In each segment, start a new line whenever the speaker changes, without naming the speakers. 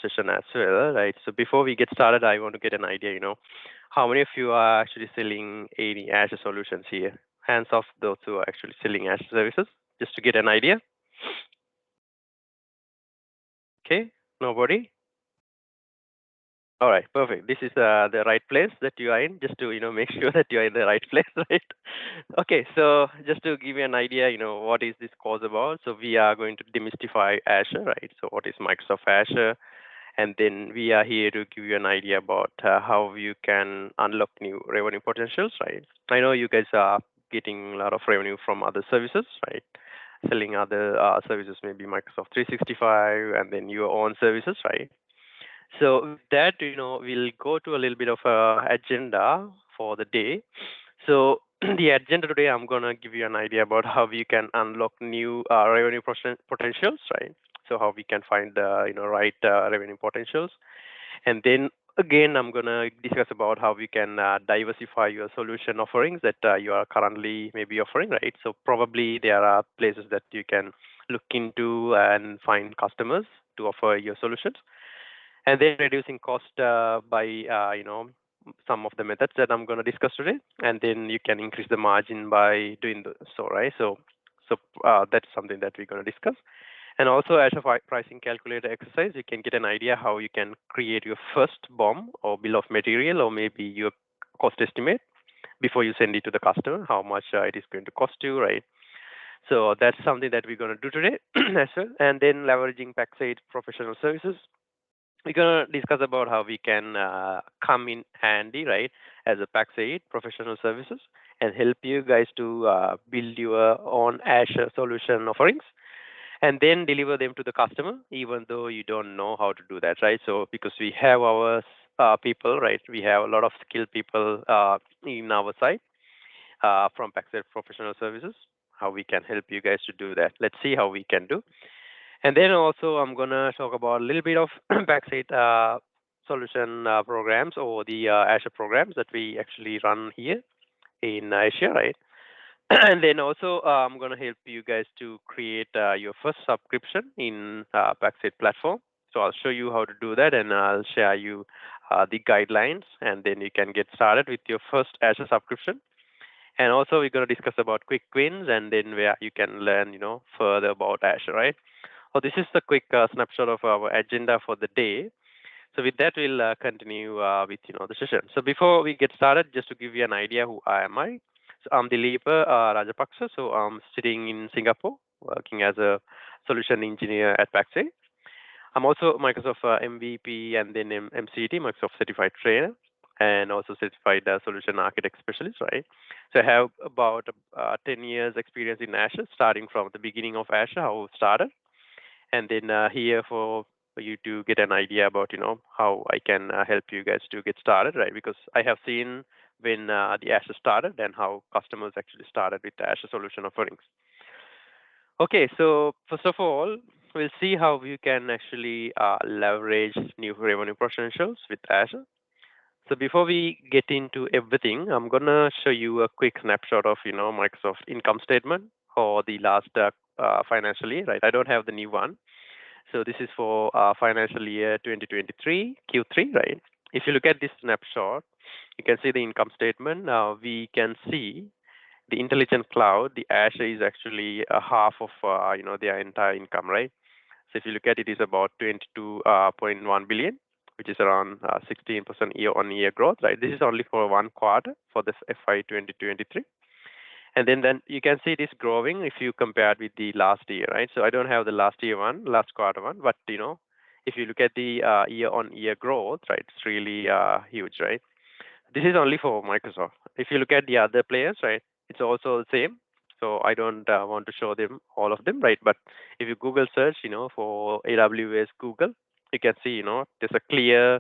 session as well, right? So before we get started, I want to get an idea, how many of you are actually selling any Azure solutions here? Hands off those who are actually selling Azure services, just to get an idea. Okay, nobody? All right, perfect. This is the right place that you are in, just to make sure that you are in the right place, right? Okay, so just to give you an idea, what is this course about? So we are going to demystify Azure, right? So what is Microsoft Azure? And then we are here to give you an idea about how you can unlock new revenue potentials, right? I know you guys are getting a lot of revenue from other services, right? Selling other services, maybe Microsoft 365, and then your own services, right? So with that, we'll go to a little bit of a agenda for the day. So the agenda today, I'm gonna give you an idea about how we can unlock new revenue potentials, right? So how we can find the right revenue potentials, and then again, I'm gonna discuss about how we can diversify your solution offerings that you are currently maybe offering, right? So probably there are places that you can look into and find customers to offer your solutions, and then reducing cost by some of the methods that I'm going to discuss today, and then you can increase the margin by doing so, right? So that's something that we're going to discuss. And also, as a pricing calculator exercise, you can get an idea how you can create your first BOM or bill of material, or maybe your cost estimate before you send it to the customer, how much it is going to cost you, right? So that's something that we're going to do today as well. And then leveraging Paxade professional services, we're going to discuss about how we can come in handy, right, as a Paxade professional services, and help you guys to build your own Azure solution offerings, and then deliver them to the customer, even though you don't know how to do that, right? So because we have our people, right, we have a lot of skilled people in our side from Paxade professional services, how we can help you guys to do that. Let's see how we can do. And then also, I'm going to talk about a little bit of Backside solution programs, or the Azure programs that we actually run here in Asia, right? And then also, I'm going to help you guys to create your first subscription in Backside platform. So I'll show you how to do that, and I'll share you the guidelines, and then you can get started with your first Azure subscription. And also, we're going to discuss about quick wins, and then where you can learn, further about Azure, right? So this is the quick snapshot of our agenda for the day. So with that, we'll continue with the session. So before we get started, just to give you an idea, who am I? So I'm Dileepa Rajapaksa. So I'm sitting in Singapore, working as a solution engineer at Paxay. I'm also Microsoft MVP, and then MCT, Microsoft Certified Trainer, and also Certified Solution Architect Specialist, right? So I have about 10 years experience in Azure, starting from the beginning of Azure, how it started, and then here for you to get an idea about how I can help you guys to get started, right? Because I have seen when the Azure started and how customers actually started with the Azure solution offerings. Okay, so first of all, we'll see how you can actually leverage new revenue potentials with Azure. So before we get into everything, I'm gonna show you a quick snapshot of Microsoft income statement for the last financial year, right? I don't have the new one. So this is for financial year 2023 Q3, right? If you look at this snapshot, you can see the income statement. Now we can see the intelligent cloud, the Azure is actually a half of their entire income, right? So if you look at it, is about 22.1 billion, which is around 16% year-on-year growth, right? This is only for one quarter for this FY 2023. And then you can see this growing if you compare it with the last year, right? So I don't have the last quarter one, but if you look at the year-on-year growth, right, it's really huge, right? This is only for Microsoft. If you look at the other players, right, it's also the same. So I don't want to show them all of them, right? But if you Google search, for AWS Google, you can see, there's a clear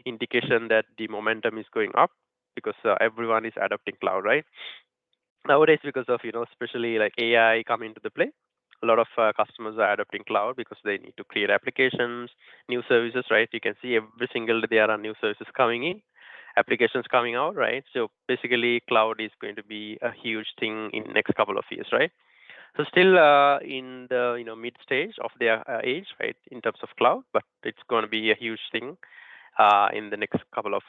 indication that the momentum is going up because everyone is adopting cloud, right? Nowadays, because of especially like AI come into the play, a lot of customers are adopting cloud because they need to create applications, new services, right? You can see every single day there are new services coming in, applications coming out, right? So basically, cloud is going to be a huge thing in next couple of years, right? So still in the mid stage of their age, right, in terms of cloud, but it's going to be a huge thing in the next couple of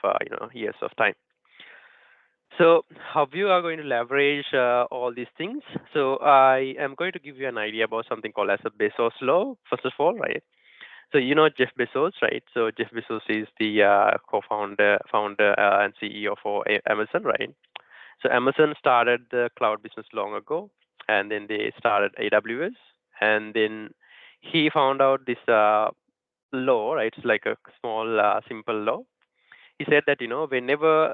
years of time. So how you are going to leverage all these things? So I am going to give you an idea about something called as a Bezos law. First of all, right? So Jeff Bezos, right? So Jeff Bezos is the co-founder, founder, and CEO for Amazon, right? So Amazon started the cloud business long ago, and then they started AWS, and then he found out this law, right? It's like a small, simple law. He said that whenever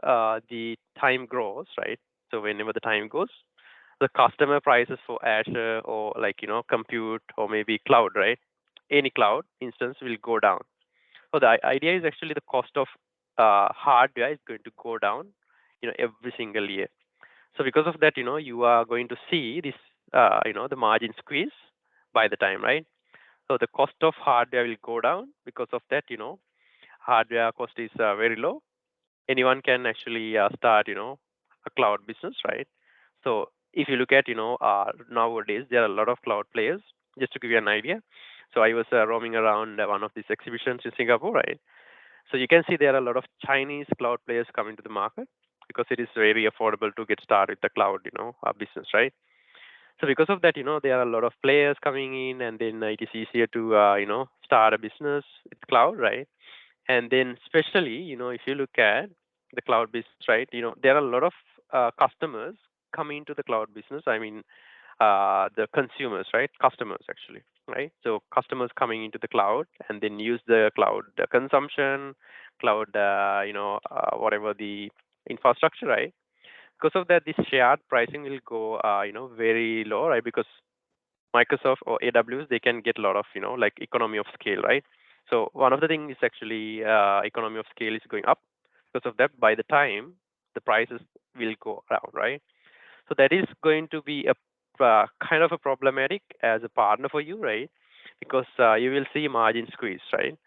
the time grows, right? So whenever the time goes, the customer prices for Azure or like compute or maybe cloud, right? Any cloud instance will go down. So the idea is actually the cost of hardware is going to go down, every single year. So because of that, you are going to see this, the margin squeeze by the time, right? So the cost of hardware will go down because of that, hardware cost is very low. Anyone can actually start, a cloud business, right? So if you look at, nowadays there are a lot of cloud players. Just to give you an idea, so I was roaming around one of these exhibitions in Singapore, right? So you can see there are a lot of Chinese cloud players coming to the market because it is very affordable to get started with the cloud, business, right? So because of that, there are a lot of players coming in, and then it is easier to, start a business with cloud, right? And then especially, if you look at the cloud business, right, there are a lot of customers coming into the cloud business. I mean, the consumers, right? Customers actually, right? So customers coming into the cloud and then use the cloud consumption, cloud, whatever the infrastructure, right? Because of that, this shared pricing will go, very low, right? Because Microsoft or AWS, they can get a lot of, like economy of scale, right? So one of the things is actually economy of scale is going up. Because of that, by the time the prices will go down, right? So that is going to be a kind of a problematic as a partner for you, right? Because you will see margin squeeze, right?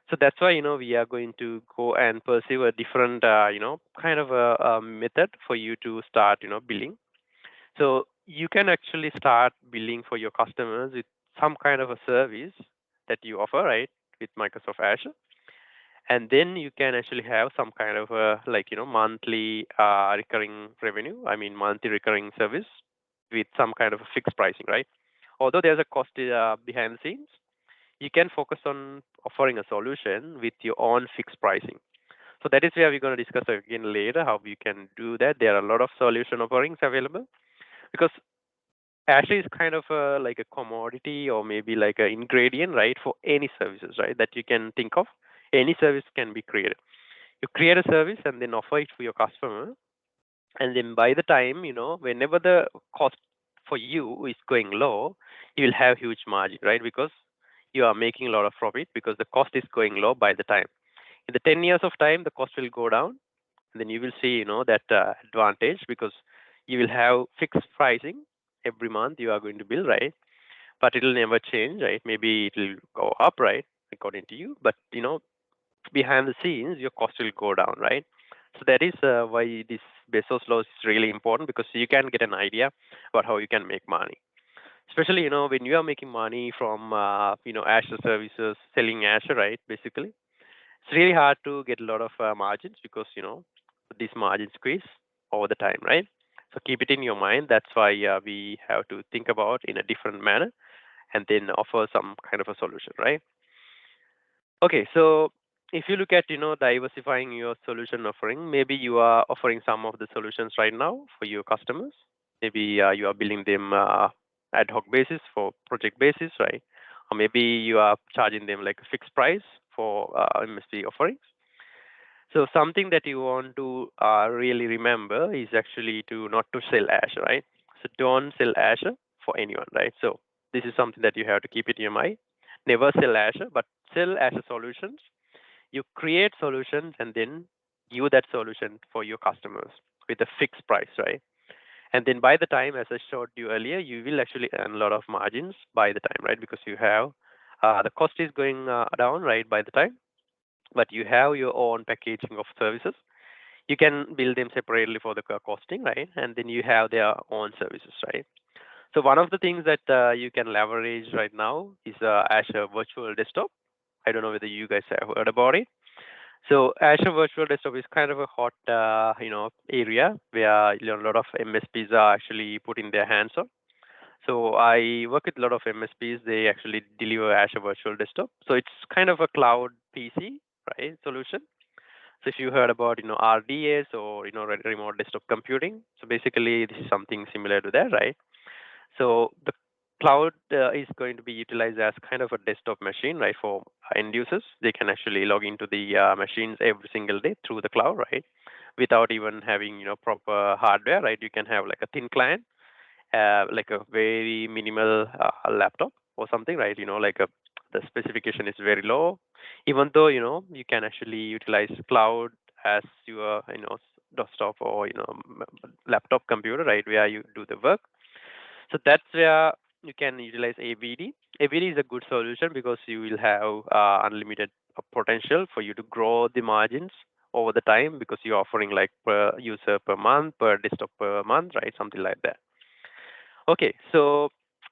So that's why we are going to go and pursue a different kind of a method for you to start billing. So you can actually start billing for your customers with some kind of a service that you offer, right, with Microsoft Azure, and then you can actually have some kind of a like monthly recurring revenue. I mean monthly recurring service with some kind of a fixed pricing, right? Although there's a cost behind the scenes, you can focus on offering a solution with your own fixed pricing. So that is where we're going to discuss again later how you can do that. There are a lot of solution offerings available because Azure is kind of like a commodity or maybe like an ingredient, right, for any services, right, that you can think of. Any service can be created. You create a service and then offer it for your customer, and then by the time whenever the cost for you is going low, you will have huge margin, right? Because you are making a lot of profit because the cost is going low by the time. In the 10 years of time, the cost will go down, and then you will see that advantage because you will have fixed pricing every month you are going to bill, right? But it will never change, right? Maybe it will go up, right, according to you, but behind the scenes your cost will go down, right? So that is why this Bezos law is really important because you can get an idea about how you can make money, especially when you are making money from Azure services, selling Azure, right? Basically, it's really hard to get a lot of margins because this margin squeeze over the time, right? So keep it in your mind. That's why we have to think about in a different manner and then offer some kind of a solution, right? Okay, so if you look at diversifying your solution offering, maybe you are offering some of the solutions right now for your customers. Maybe you are billing them ad hoc basis for project basis, right? Or maybe you are charging them like a fixed price for MSP offerings. So something that you want to really remember is actually to not to sell Azure, right? So don't sell Azure for anyone, right? So this is something that you have to keep it in your mind. Never sell Azure, but sell Azure solutions. You create solutions and then give that solution for your customers with a fixed price, right? And then by the time, as I showed you earlier, you will actually earn a lot of margins by the time, right? Because you have the cost is going down, right, by the time, but you have your own packaging of services. You can build them separately for the costing, right? And then you have their own services, right? So one of the things that you can leverage right now is Azure Virtual Desktop. I don't know whether you guys have heard about it. So Azure Virtual Desktop is kind of a hot, area where a lot of MSPs are actually putting their hands on. So I work with a lot of MSPs. They actually deliver Azure Virtual Desktop. So it's kind of a cloud PC, right, solution. So if you heard about, RDS or, remote desktop computing, so basically this is something similar to that, right? So the cloud is going to be utilized as kind of a desktop machine, right, for end users. They can actually log into the machines every single day through the cloud, right, without even having, proper hardware, right? You can have like a thin client, like a very minimal laptop or something, right? Like the specification is very low, even though you can actually utilize cloud as your desktop or laptop computer, right, where you do the work. So that's where you can utilize AVD. AVD is a good solution because you will have unlimited potential for you to grow the margins over the time because you're offering like per user per month, per desktop per month, right? Something like that. Okay, so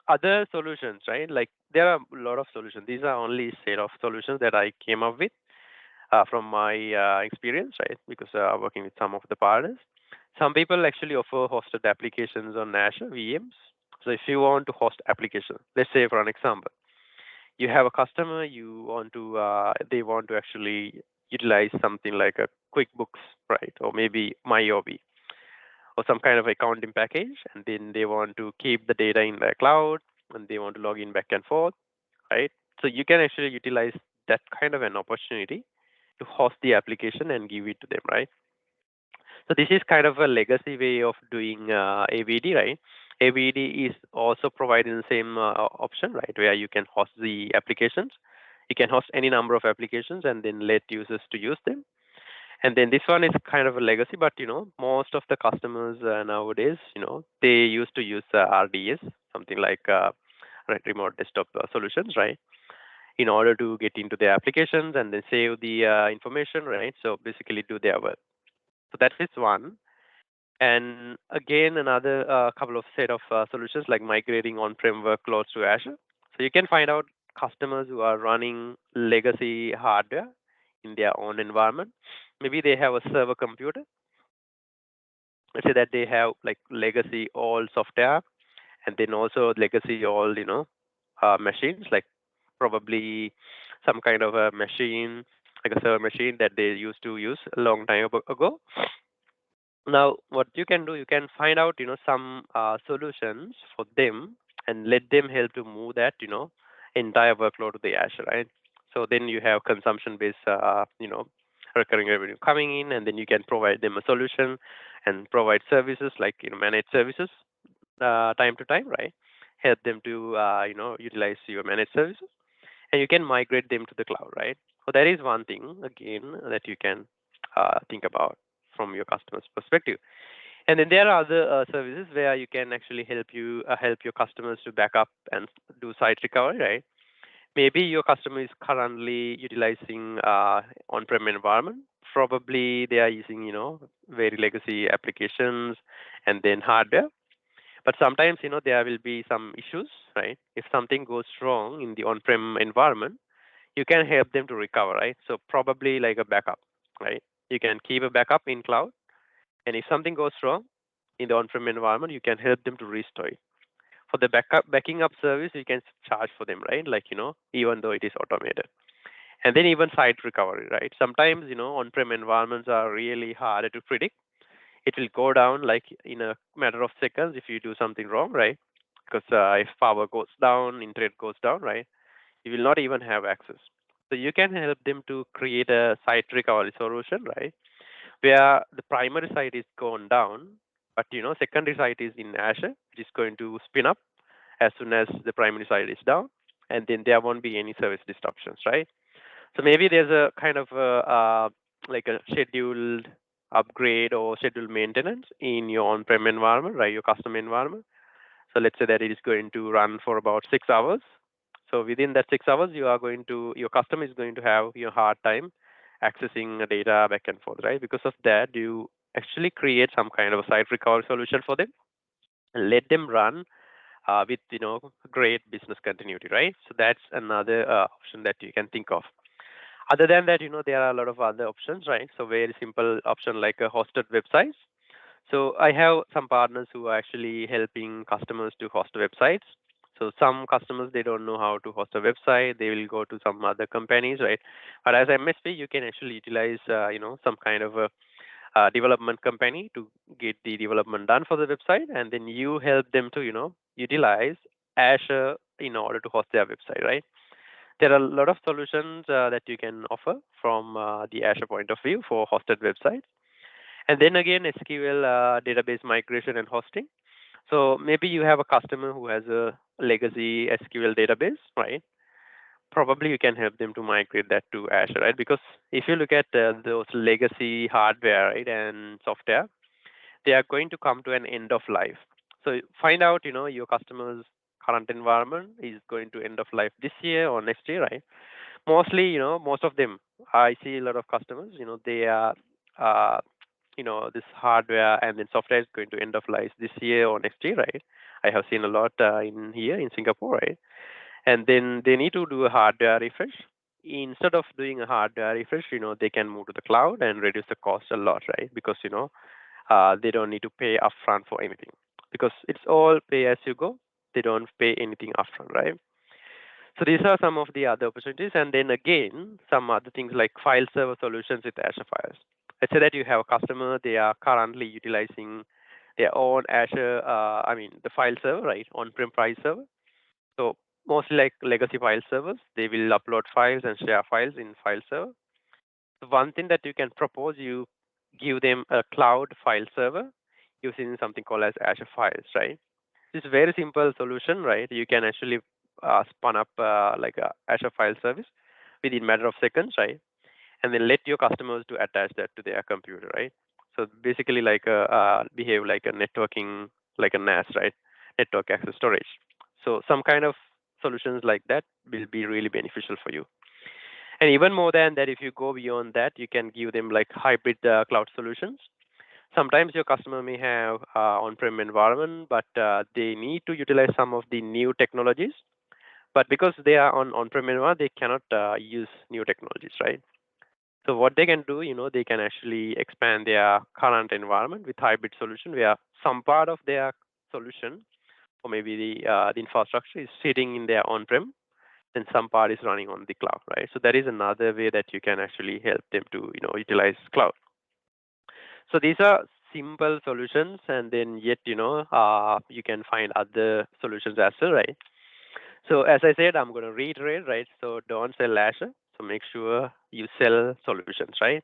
other solutions, right? Like there are a lot of solutions. These are only set of solutions that I came up with from my experience, right? Because working with some of the partners, some people actually offer hosted applications on Azure VMs. So if you want to host applications, let's say for an example, you have a customer, they want to actually utilize something like a QuickBooks, right, or maybe MyOB, or some kind of accounting package, and then they want to keep the data in the cloud, and they want to log in back and forth, right? So you can actually utilize that kind of an opportunity to host the application and give it to them, right? So this is kind of a legacy way of doing AVD, right? AVD is also providing the same option, right, where you can host the applications. You can host any number of applications and then let users to use them. And then this one is kind of a legacy, but most of the customers nowadays, they used to use RDS, something like remote desktop solutions, right, in order to get into their applications and then save the information, right? So basically do their work. So that is one. And again, another couple of set of solutions like migrating on-prem workloads to Azure. So you can find out customers who are running legacy hardware in their own environment. Maybe they have a server computer. Let's say that they have like legacy old software and then also legacy old, machines, like probably some kind of a machine, like a server machine that they used to use a long time ago. Now, what you can do, you can find out, some solutions for them and let them help to move that, entire workload to the Azure, right? So then you have consumption-based, recurring revenue coming in, and then you can provide them a solution and provide services like, managed services time to time, right? Help them to, utilize your managed services, and you can migrate them to the cloud, right? So that is one thing again that you can think about from your customer's perspective. And then there are other services where you can actually help your customers to back up and do site recovery, right? Maybe your customer is currently utilizing on-prem environment. Probably they are using, very legacy applications and then hardware. But sometimes, there will be some issues, right? If something goes wrong in the on-prem environment, you can help them to recover, right? So probably like a backup, right? You can keep a backup in cloud, and if something goes wrong in the on-prem environment, you can help them to restore it. For the backing up service, you can charge for them, right? Like, even though it is automated. And then even site recovery, right? Sometimes, on-prem environments are really hard to predict. It will go down like in a matter of seconds if you do something wrong, right? Because if power goes down, internet goes down, right? You will not even have access. So you can help them to create a site recovery solution, right? Where the primary site is gone down, but secondary site is in Azure, which is going to spin up as soon as the primary site is down, and then there won't be any service disruptions, right? So maybe there's a kind of like a scheduled upgrade or scheduled maintenance in your on-prem environment, right? Your custom environment. So let's say that it is going to run for about 6 hours. So within that 6 hours, your customer is going to have your hard time accessing the data back and forth, right? Because of that, you actually create some kind of a site recovery solution for them and let them run with great business continuity, right? So that's another option that you can think of. Other than that, there are a lot of other options, right? So very simple option like a hosted websites. So I have some partners who are actually helping customers to host websites. So some customers, they don't know how to host a website. They will go to some other companies, right? But as MSP, you can actually utilize, some kind of a development company to get the development done for the website, and then you help them to, utilize Azure in order to host their website, right? There are a lot of solutions that you can offer from the Azure point of view for hosted websites. And then again, SQL database migration and hosting. So maybe you have a customer who has a legacy SQL database, right? Probably you can help them to migrate that to Azure, right? Because if you look at those legacy hardware, right, and software, they are going to come to an end of life. So find out, your customer's current environment is going to end of life this year or next year, right? Mostly, most of them, I see a lot of customers, they are, uh, this hardware and then software is going to end of life this year or next year, right? I have seen a lot in here in Singapore, right? And then they need to do a hardware refresh. Instead of doing a hardware refresh, they can move to the cloud and reduce the cost a lot, right? Because they don't need to pay upfront for anything because it's all pay as you go. They don't pay anything upfront, right? So these are some of the other opportunities, and then again, some other things like file server solutions with Azure Files. Let's say that you have a customer; they are currently utilizing their own Azure, the file server, right, on-prem file server. So mostly like legacy file servers, they will upload files and share files in file server. So one thing that you can propose, you give them a cloud file server using something called as Azure Files, right? It's a very simple solution, right? You can actually spun up like a Azure file service within matter of seconds, right? And then let your customers to attach that to their computer, right? So basically, like behave like a networking, like a NAS, right? Network access storage. So some kind of solutions like that will be really beneficial for you. And even more than that, if you go beyond that, you can give them like hybrid cloud solutions. Sometimes your customer may have on-prem environment, but they need to utilize some of the new technologies. But because they are on-prem environment, they cannot use new technologies, right? So what they can do, they can actually expand their current environment with hybrid solution, where some part of their solution, or maybe the infrastructure, is sitting in their on-prem, then some part is running on the cloud, right? So that is another way that you can actually help them to, utilize cloud. So these are simple solutions, and then yet, you can find other solutions as well, right? So as I said, I'm going to reiterate, right? So don't sell Azure. So make sure you sell solutions, right?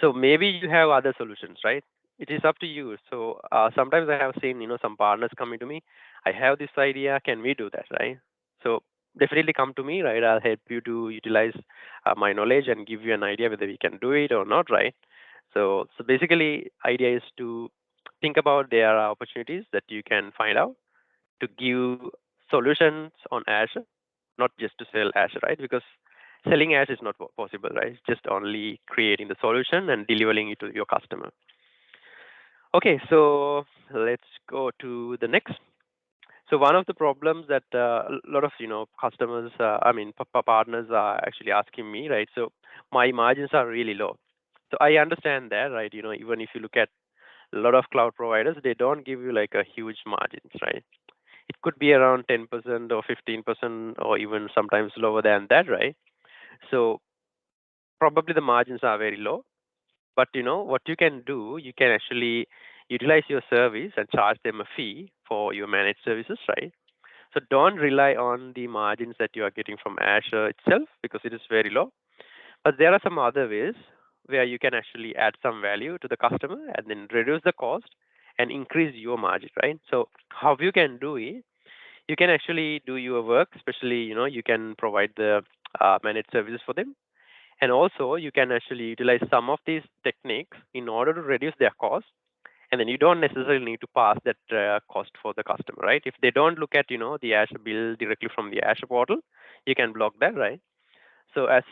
So maybe you have other solutions, right? It is up to you. So sometimes I have seen, some partners coming to me. I have this idea. Can we do that, right? So definitely come to me, right? I'll help you to utilize my knowledge and give you an idea whether we can do it or not, right? So basically, idea is to think about there are opportunities that you can find out to give solutions on Azure, not just to sell Azure, right? Because selling Azure is not possible, right? It's just only creating the solution and delivering it to your customer. Okay, so let's go to the next. So one of the problems that a lot of customers, partners are actually asking me, right? So my margins are really low. So I understand that, right? Even if you look at a lot of cloud providers, they don't give you like a huge margins, right? It could be around 10% or 15% or even sometimes lower than that, right? So probably the margins are very low. But what you can do, you can actually utilize your service and charge them a fee for your managed services, right? So don't rely on the margins that you are getting from Azure itself because it is very low. But there are some other ways where you can actually add some value to the customer and then reduce the cost and increase your margin, right? So how you can do it, you can actually do your work, especially, you can provide the managed services for them. And also you can actually utilize some of these techniques in order to reduce their cost. And then you don't necessarily need to pass that cost for the customer, right? If they don't look at, the Azure bill directly from the Azure portal, you can block that, right? So as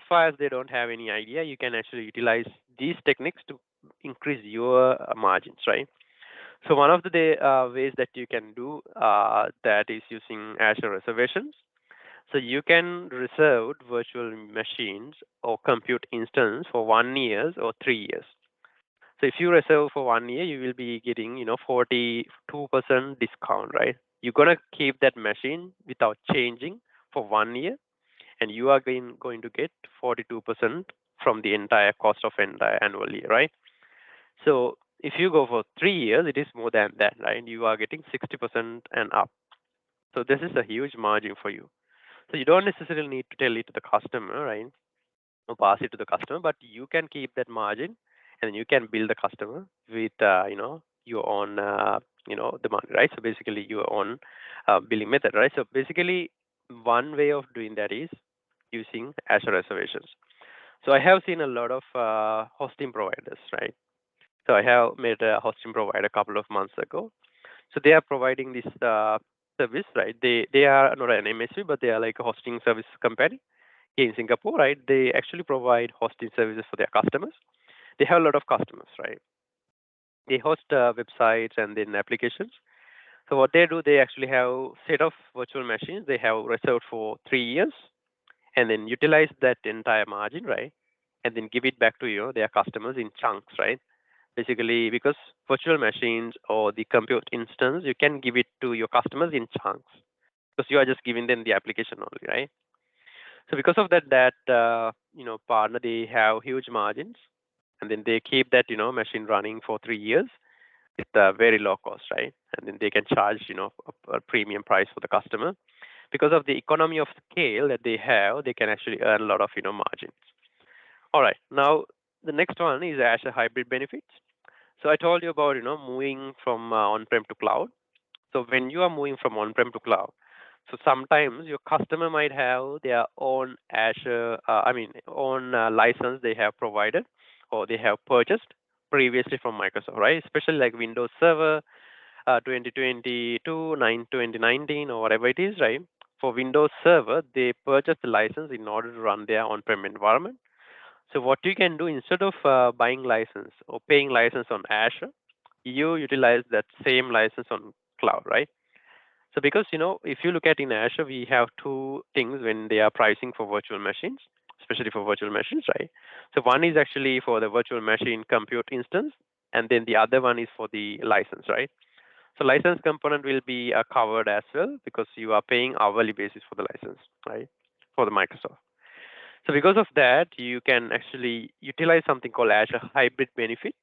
far as they don't have any idea, you can actually utilize these techniques to increase your margins, right? So one of the ways that you can do that is using Azure reservations. So you can reserve virtual machines or compute instance for 1 year or 3 years. So if you reserve for 1 year, you will be getting 42% discount, right? You're gonna keep that machine without changing for 1 year, and you are going to get 42% from the entire cost of entire annual year, right? So if you go for 3 years, it is more than that, right? You are getting 60% and up. So this is a huge margin for you. So you don't necessarily need to tell it to the customer, right? Or pass it to the customer, but you can keep that margin, and you can bill the customer with your own the money, right? So basically your own billing method, right? So basically one way of doing that is using Azure reservations. So I have seen a lot of hosting providers, right? So I have made a hosting provider a couple of months ago. So they are providing this service, right? They are not an MSP, but they are like a hosting service company here in Singapore, right? They actually provide hosting services for their customers. They have a lot of customers, right? They host websites and then applications. So what they do, they actually have set of virtual machines. They have reserved for 3 years, and then utilize that entire margin, right? And then give it back to their customers in chunks, right? Basically, because virtual machines or the compute instance, you can give it to your customers in chunks because you are just giving them the application only, right? So because of that partner, they have huge margins, and then they keep that machine running for 3 years with a very low cost, right? And then they can charge a premium price for the customer because of the economy of scale that they have. They can actually earn a lot of margins. All right, now the next one is Azure hybrid benefits. So I told you about moving from on-prem to cloud. So when you are moving from on-prem to cloud, so sometimes your customer might have their own Azure, own license they have provided or they have purchased previously from Microsoft, right? Especially like Windows Server 2022, 2019, or whatever it is, right? For Windows Server, they purchase the license in order to run their on-prem environment. So what you can do instead of buying license or paying license on Azure, you utilize that same license on cloud, right? So because if you look at in Azure, we have two things when they are pricing for virtual machines, especially for virtual machines, right? So one is actually for the virtual machine compute instance, and then the other one is for the license, right? So license component will be covered as well because you are paying hourly basis for the license, right? For the Microsoft. So because of that, you can actually utilize something called Azure Hybrid Benefit,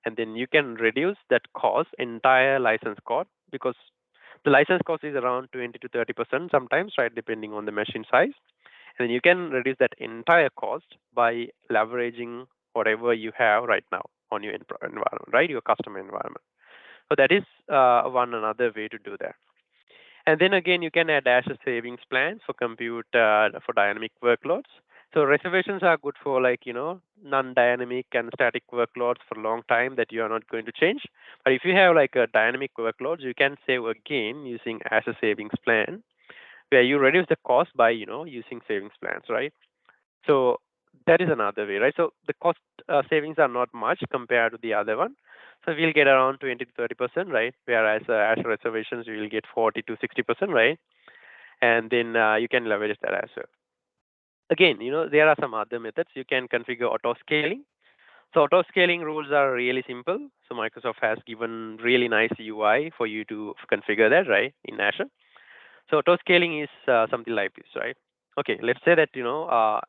and then you can reduce that cost, entire license cost, because the license cost is around 20 to 30% sometimes, right, depending on the machine size. And then you can reduce that entire cost by leveraging whatever you have right now on your environment, right, your customer environment. So that is one another way to do that. And then again, you can add Azure savings plans for compute for dynamic workloads. So reservations are good for like non-dynamic and static workloads for a long time that you are not going to change. But if you have like a dynamic workloads, you can save again using Azure savings plan, where you reduce the cost by using savings plans, right? So that is another way, right? So the cost savings are not much compared to the other one. So we'll get around 20 to 30%, right? Whereas Azure reservations, you will get 40 to 60%, right? And then you can leverage that as well. Again, there are some other methods. You can configure auto scaling. So auto scaling rules are really simple. So Microsoft has given really nice UI for you to configure that, right, in Azure. So auto scaling is something like this, right? Okay, let's say that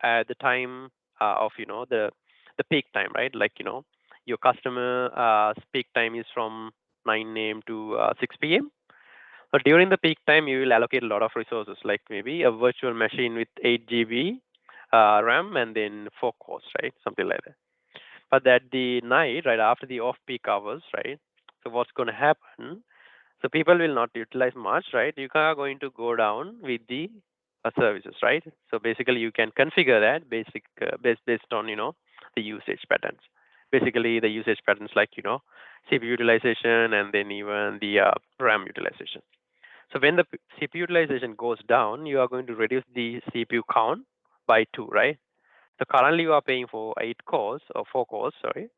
at the time of the peak time, right? Like your customer peak time is from 9 a.m. to 6 p.m. But during the peak time, you will allocate a lot of resources, like maybe a virtual machine with 8 GB RAM and then 4 cores, right? Something like that. But at the night, right after the off-peak hours, right? So what's going to happen? So people will not utilize much, right? You are going to go down with the services, right? So basically, you can configure that based on the usage patterns. Basically, the usage patterns like CPU utilization and then even the RAM utilization. So when the CPU utilization goes down, you are going to reduce the CPU count by 2, right? So currently you are paying for 8 cores or 4 cores, sorry,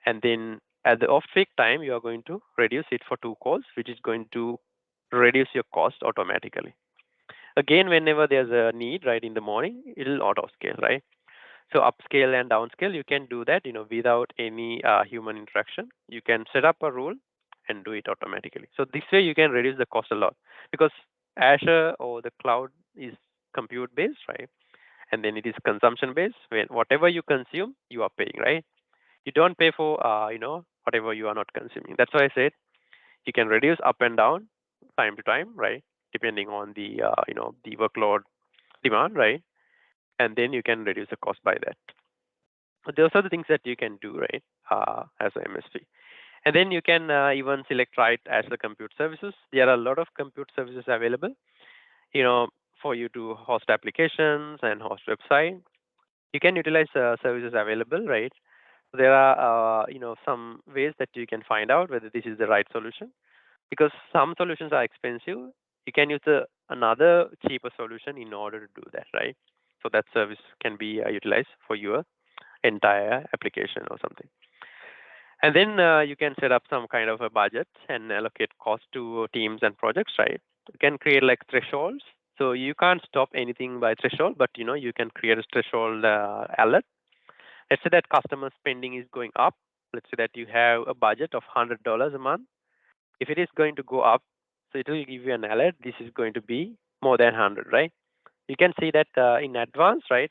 and then At the off-peak time, you are going to reduce it for 2 calls, which is going to reduce your cost automatically. Again, whenever there's a need, right, in the morning, it'll auto scale, right? So upscale and downscale, you can do that, without any human interaction. You can set up a rule and do it automatically. So this way you can reduce the cost a lot, because Azure or the cloud is compute based, right? And then it is consumption based. When whatever you consume, you are paying, right? You don't pay for whatever you are not consuming. That's why I said you can reduce up and down time to time, right? Depending on the the workload demand, right? And then you can reduce the cost by that. So those are the things that you can do, right? As a MSP. And then you can even select right as the compute services. There are a lot of compute services available, you know, for you to host applications and host website. You can utilize services available, right? There are, some ways that you can find out whether this is the right solution, because some solutions are expensive. You can use another cheaper solution in order to do that, right? So that service can be utilized for your entire application or something. And then you can set up some kind of a budget and allocate cost to teams and projects, right? You can create like thresholds. So you can't stop anything by threshold, but you can create a threshold alert. Let's say that customer spending is going up. Let's say that you have a budget of $100 a month. If it is going to go up, so it will give you an alert. This is going to be more than 100, right? You can see that in advance, right?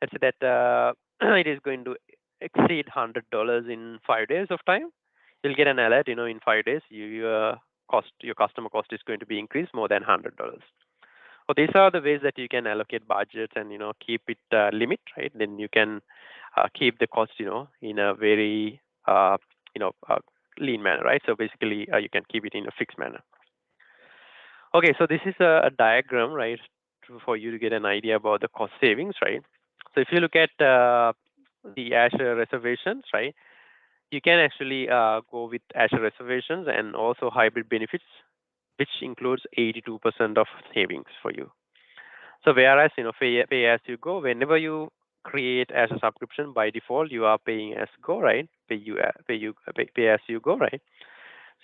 Let's say that it is going to exceed $100 in 5 days of time. You'll get an alert, in 5 days, your customer cost is going to be increased more than $100. So these are the ways that you can allocate budgets and keep it limit, right? Then you can keep the cost, in a very you know uh, lean manner, right? So basically, you can keep it in a fixed manner. Okay, so this is a diagram, right, for you to get an idea about the cost savings, right? So if you look at the Azure reservations, right, you can actually go with Azure reservations and also hybrid benefits, which includes 82% of savings for you. So whereas pay as you go, whenever you create as a subscription by default, you are paying as go, right? Pay as you go, right?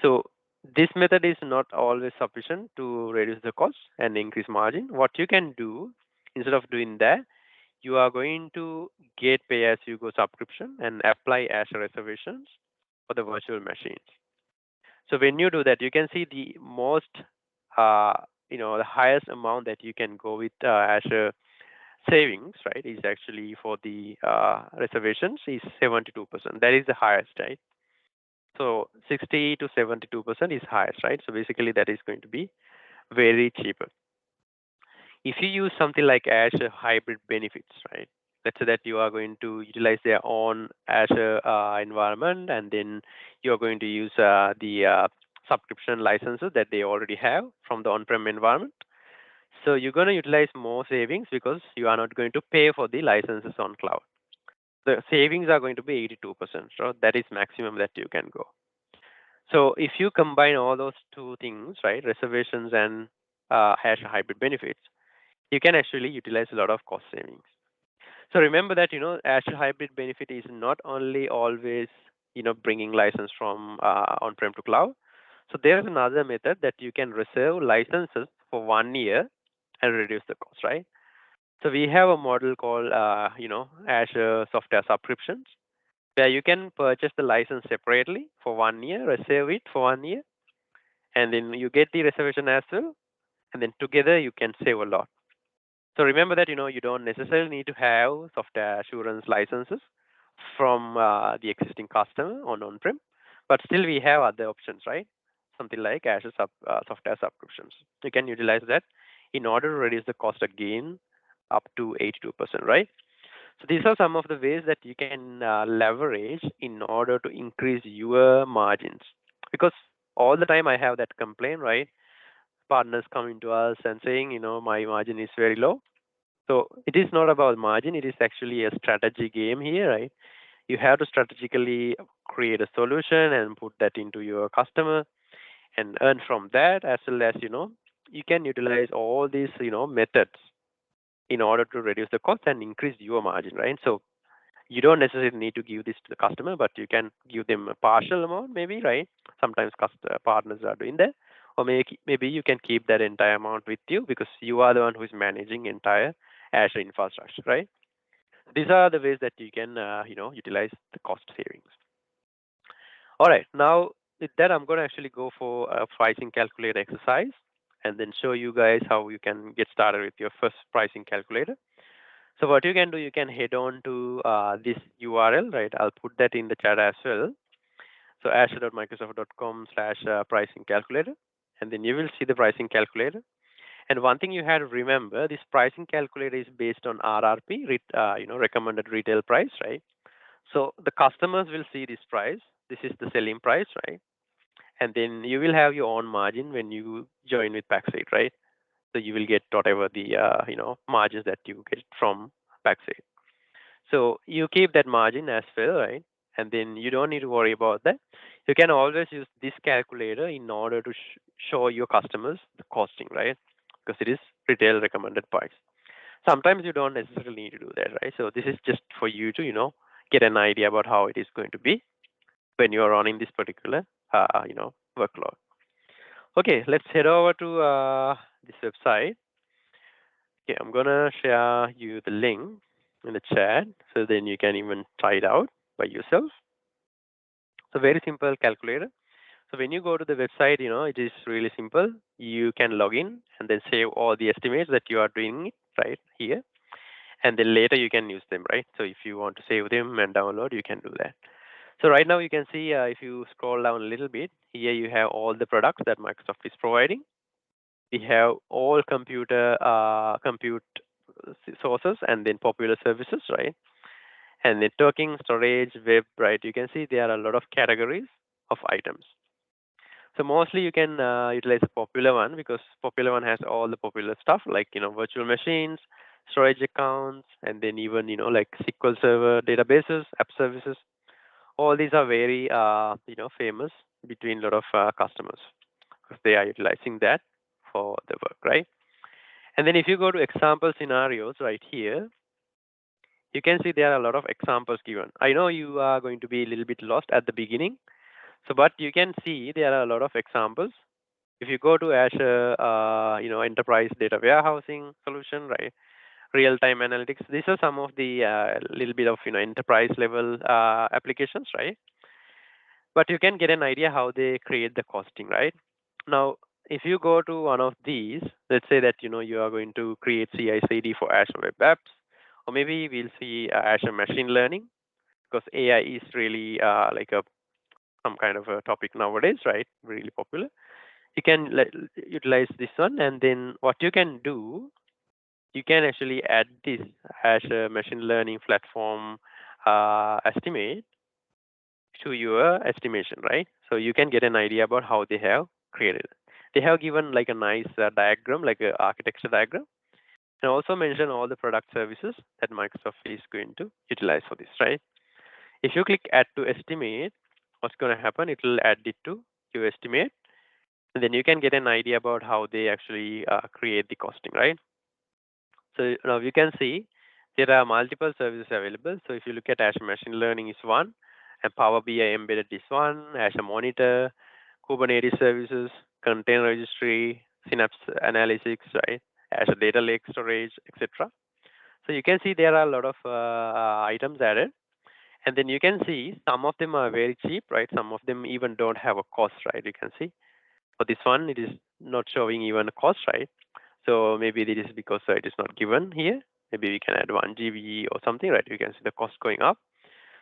So this method is not always sufficient to reduce the cost and increase margin. What you can do instead of doing that, you are going to get pay as you go subscription and apply Azure reservations for the virtual machines. So when you do that, you can see the most, uh, the highest amount that you can go with Azure savings, right, is actually for the reservations is 72%. That is the highest, right? So 60 to 72% is highest, right? So basically that is going to be very cheaper. If you use something like Azure hybrid benefits, right? Let's say that you are going to utilize their own Azure environment, and then you're going to use the subscription licenses that they already have from the on-prem environment. So you're going to utilize more savings because you are not going to pay for the licenses on cloud. The savings are going to be 82%. So that is maximum that you can go. So if you combine all those two things, right, reservations and Azure hybrid benefits, you can actually utilize a lot of cost savings. So remember that Azure hybrid benefit is not only always bringing license from on-prem to cloud. So there is another method that you can reserve licenses for 1 year and reduce the cost, right? So we have a model called Azure software subscriptions, where you can purchase the license separately for 1 year, reserve it for 1 year, and then you get the reservation as well, and then together you can save a lot. So remember that you don't necessarily need to have software assurance licenses from the existing customer on-prem, but still we have other options, right? Something like Azure software subscriptions. You can utilize that in order to reduce the cost again up to 82%, right? So these are some of the ways that you can leverage in order to increase your margins. Because all the time I have that complaint, right? Partners coming to us and saying, my margin is very low. So it is not about margin. It is actually a strategy game here, right? You have to strategically create a solution and put that into your customer and earn from that, as well as, you can utilize all these, methods in order to reduce the cost and increase your margin, right? So you don't necessarily need to give this to the customer, but you can give them a partial amount, maybe, right? Sometimes partners are doing that, or maybe you can keep that entire amount with you because you are the one who is managing entire Azure infrastructure, right? These are the ways that you can, utilize the cost savings. All right, now with that, I'm going to actually go for a pricing calculator exercise and then show you guys how you can get started with your first pricing calculator. So what you can do, you can head on to this URL, right? I'll put that in the chat as well. So azure.microsoft.com/pricing calculator, and then you will see the pricing calculator. And one thing you have to remember, this pricing calculator is based on RRP, recommended retail price, right? So the customers will see this price. This is the selling price, right? And then you will have your own margin when you join with Paxate, right? So you will get whatever the margins that you get from Paxate. So you keep that margin as well, right? And then you don't need to worry about that. You can always use this calculator in order to show your customers the costing, right? Because it is retail recommended price. Sometimes you don't necessarily need to do that, right? So this is just for you to, get an idea about how it is going to be when you are running this particular, workload. Okay, let's head over to this website. Okay, I'm gonna share you the link in the chat so then you can even try it out by yourself. So very simple calculator. So when you go to the website, it is really simple. You can log in and then save all the estimates that you are doing it right here. And then later you can use them, right? So if you want to save them and download, you can do that. So right now you can see if you scroll down a little bit, here you have all the products that Microsoft is providing. We have all compute sources and then popular services, right? And networking, storage, web, right? You can see there are a lot of categories of items. So mostly you can utilize a popular one because popular one has all the popular stuff like virtual machines, storage accounts, and then even like SQL Server databases, app services. All these are very famous between a lot of customers because they are utilizing that for the work, right? And then if you go to example scenarios right here, you can see there are a lot of examples given. I know you are going to be a little bit lost at the beginning, so but you can see there are a lot of examples. If you go to Azure, enterprise data warehousing solution, right? Real-time analytics. These are some of the little bit of enterprise level applications, right? But you can get an idea how they create the costing, right? Now, if you go to one of these, let's say that you are going to create CI/CD for Azure Web Apps, or maybe we'll see Azure Machine Learning because AI is really like some kind of a topic nowadays, right? Really popular. You can utilize this one, and then what you can do, you can actually add this Azure Machine Learning platform estimate to your estimation, right? So you can get an idea about how they have created it. They have given like a nice diagram, like a architecture diagram, and also mention all the product services that Microsoft is going to utilize for this, right? If you click add to estimate, what's going to happen? It will add it to your estimate, and then you can get an idea about how they actually create the costing, right? So now you can see there are multiple services available. So if you look at Azure Machine Learning is one, and Power BI Embedded is one, Azure Monitor, Kubernetes services, Container Registry, Synapse Analytics, right? Azure Data Lake Storage, etc. So you can see there are a lot of items added. And then you can see some of them are very cheap, right? Some of them even don't have a cost, right? You can see. For this one, it is not showing even a cost, right? So maybe it is because it is not given here. Maybe we can add 1 GB or something, right? You can see the cost going up.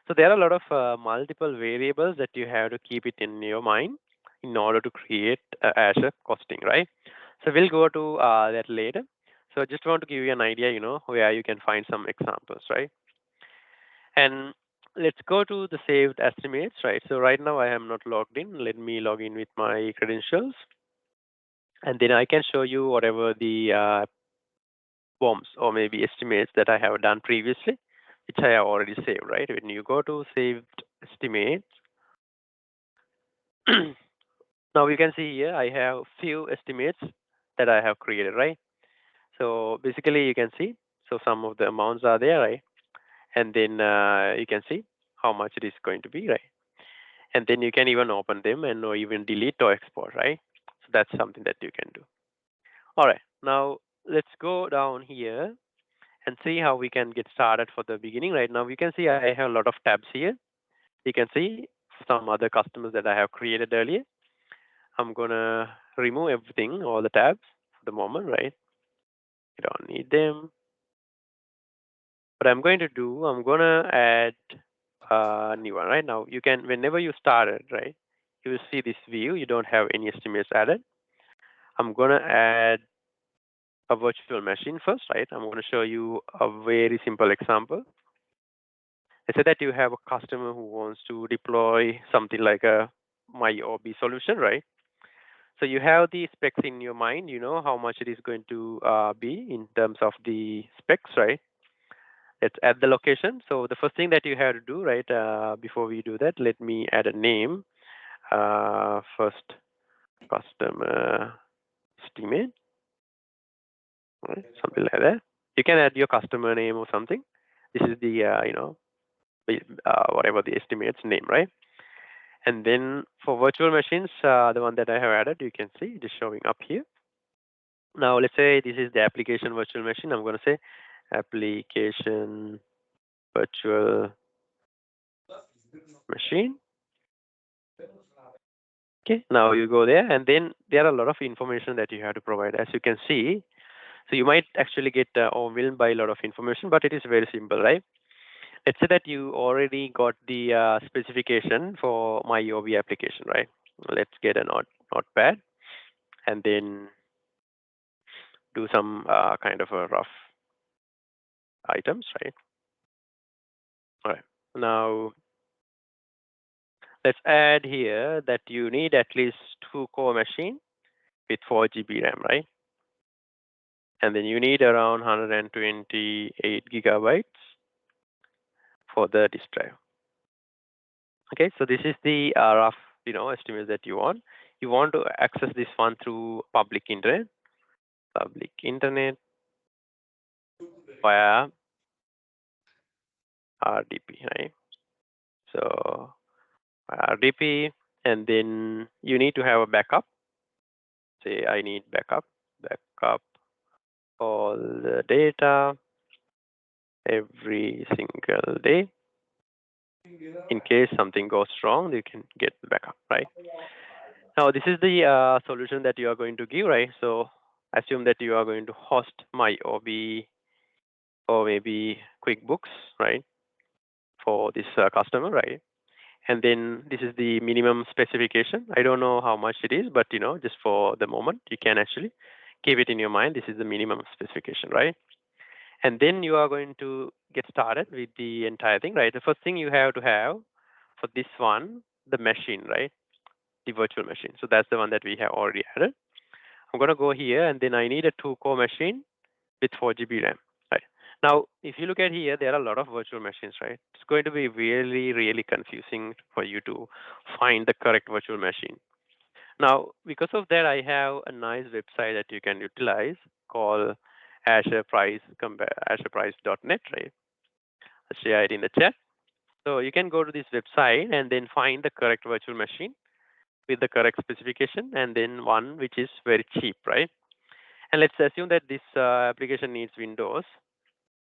So there are a lot of multiple variables that you have to keep it in your mind in order to create Azure costing, right? So we'll go to that later. So I just want to give you an idea, where you can find some examples, right? And let's go to the saved estimates, right? So right now I am not logged in. Let me log in with my credentials. And then I can show you whatever the bombs or maybe estimates that I have done previously, which I have already saved, right? When you go to saved estimates, now you can see here I have few estimates that I have created, right? So basically you can see, so some of the amounts are there, right? and then you can see how much it is going to be, right? And then you can even open them and or even delete or export, right? So that's something that you can do. All right, now let's go down here and see how we can get started for the beginning. Right now, you can see I have a lot of tabs here. You can see some other customers that I have created earlier. I'm gonna remove everything, all the tabs for the moment, right? You don't need them. What I'm going to do, I'm gonna add a new one. Right now, you can, whenever you started, right, you will see this view. You don't have any estimates added. I'm gonna add a virtual machine first, right? I'm gonna show you a very simple example. Let's say that you have a customer who wants to deploy something like a MyOB solution, right? So you have the specs in your mind, you know how much it is going to be in terms of the specs, right? Let's add the location. So the first thing that you have to do, right, before we do that, let me add a name. First customer estimate, right? Something like that. You can add your customer name or something. This is the, whatever the estimate's name, right? And then for virtual machines, the one that I have added, you can see it is showing up here. Now, let's say this is the application virtual machine. I'm going to say application virtual machine. Okay, now you go there, and then there are a lot of information that you have to provide. As you can see, so you might actually get overwhelmed by a lot of information, but it is very simple, right? Let's say that you already got the specification for my OB application, right? Let's get a notepad and then do some kind of a rough items, right? All right. Now let's add here that you need at least 2 core machine with 4 GB RAM, right? And then you need around 128 gigabytes for the disk drive. Okay, so this is the rough, estimate that you want. You want to access this one through public internet via RDP, right? So RDP, and then you need to have a backup. Say I need backup all the data every single day. In case something goes wrong, you can get the backup, right? Now, this is the solution that you are going to give, right? So assume that you are going to host my OB or maybe QuickBooks, right, for this customer, right? And then this is the minimum specification. I don't know how much it is, but just for the moment, you can actually keep it in your mind. This is the minimum specification, right? And then you are going to get started with the entire thing, right? The first thing you have to have for this one, the machine, right? The virtual machine. So that's the one that we have already added. I'm going to go here, and then I need a 2 core machine with 4 GB RAM, right? Now, if you look at here, there are a lot of virtual machines, right? It's going to be really, really confusing for you to find the correct virtual machine. Now, because of that, I have a nice website that you can utilize called AzurePrice.net, right? I'll share it in the chat. So you can go to this website and then find the correct virtual machine with the correct specification, and then one which is very cheap, right? And let's assume that this application needs Windows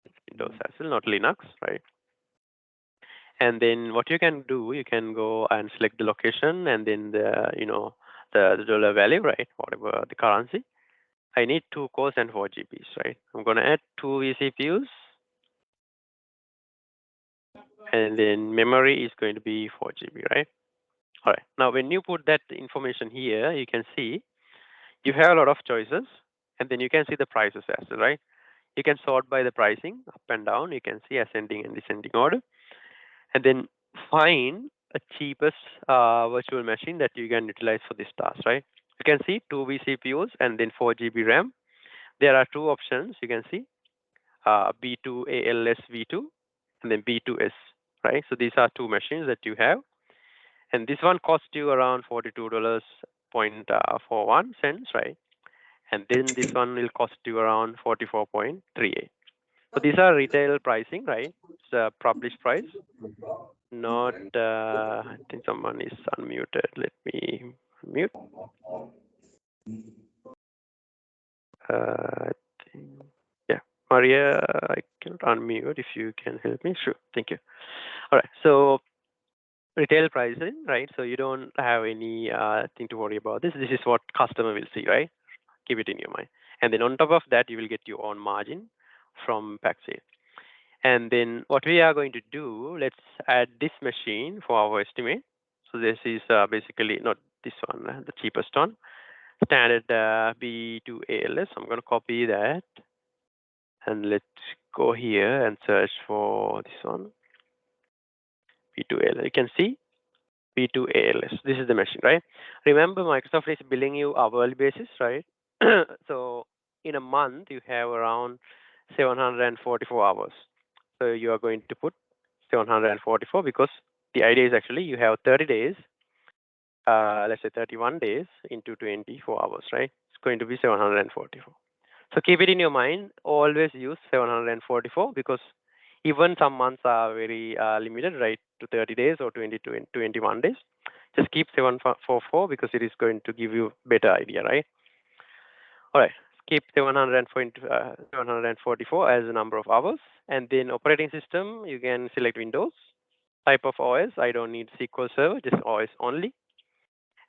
as well, not Linux, right? And then what you can do, you can go and select the location and then the dollar value, right? Whatever the currency. I need 2 cores and 4 GBs, right? I'm gonna add 2 vCPUs, and then memory is going to be 4 GB, right? All right. Now, when you put that information here, you can see you have a lot of choices, and then you can see the prices as well, right? You can sort by the pricing up and down. You can see ascending and descending order, and then find a cheapest virtual machine that you can utilize for this task, right? You can see 2 vCPUs and then 4 GB RAM. There are 2 options. You can see B2 ALS V2 and then B2S, right? So these are 2 machines that you have, and this one costs you around $42.41, right? And then this one will cost you around 44.38. So these are retail pricing, right? publish price. Not, I think someone is unmuted. Let me mute. I think, yeah, Maria, I cannot unmute. If you can help me, sure. Thank you. All right. So retail pricing, right? So you don't have any thing to worry about this. This is what customer will see, right? Keep it in your mind. And then on top of that, you will get your own margin from pack sale. And then what we are going to do, let's add this machine for our estimate. So this is basically not this one, the cheapest one, standard B2ALS. I'm going to copy that. And let's go here and search for this one, B2ALS. You can see B2ALS. This is the machine, right? Remember, Microsoft is billing you hourly basis, right? So in a month, you have around 744 hours. So you are going to put 744 because the idea is actually you have 30 days, let's say 31 days into 24 hours, right? It's going to be 744. So keep it in your mind. Always use 744 because even some months are very limited, right, to 30 days or 20 to 21 days. Just keep 744 because it is going to give you better idea, right? All right. Keep 744 as the number of hours, and then operating system. You can select Windows. Type of OS. I don't need SQL Server, just OS only.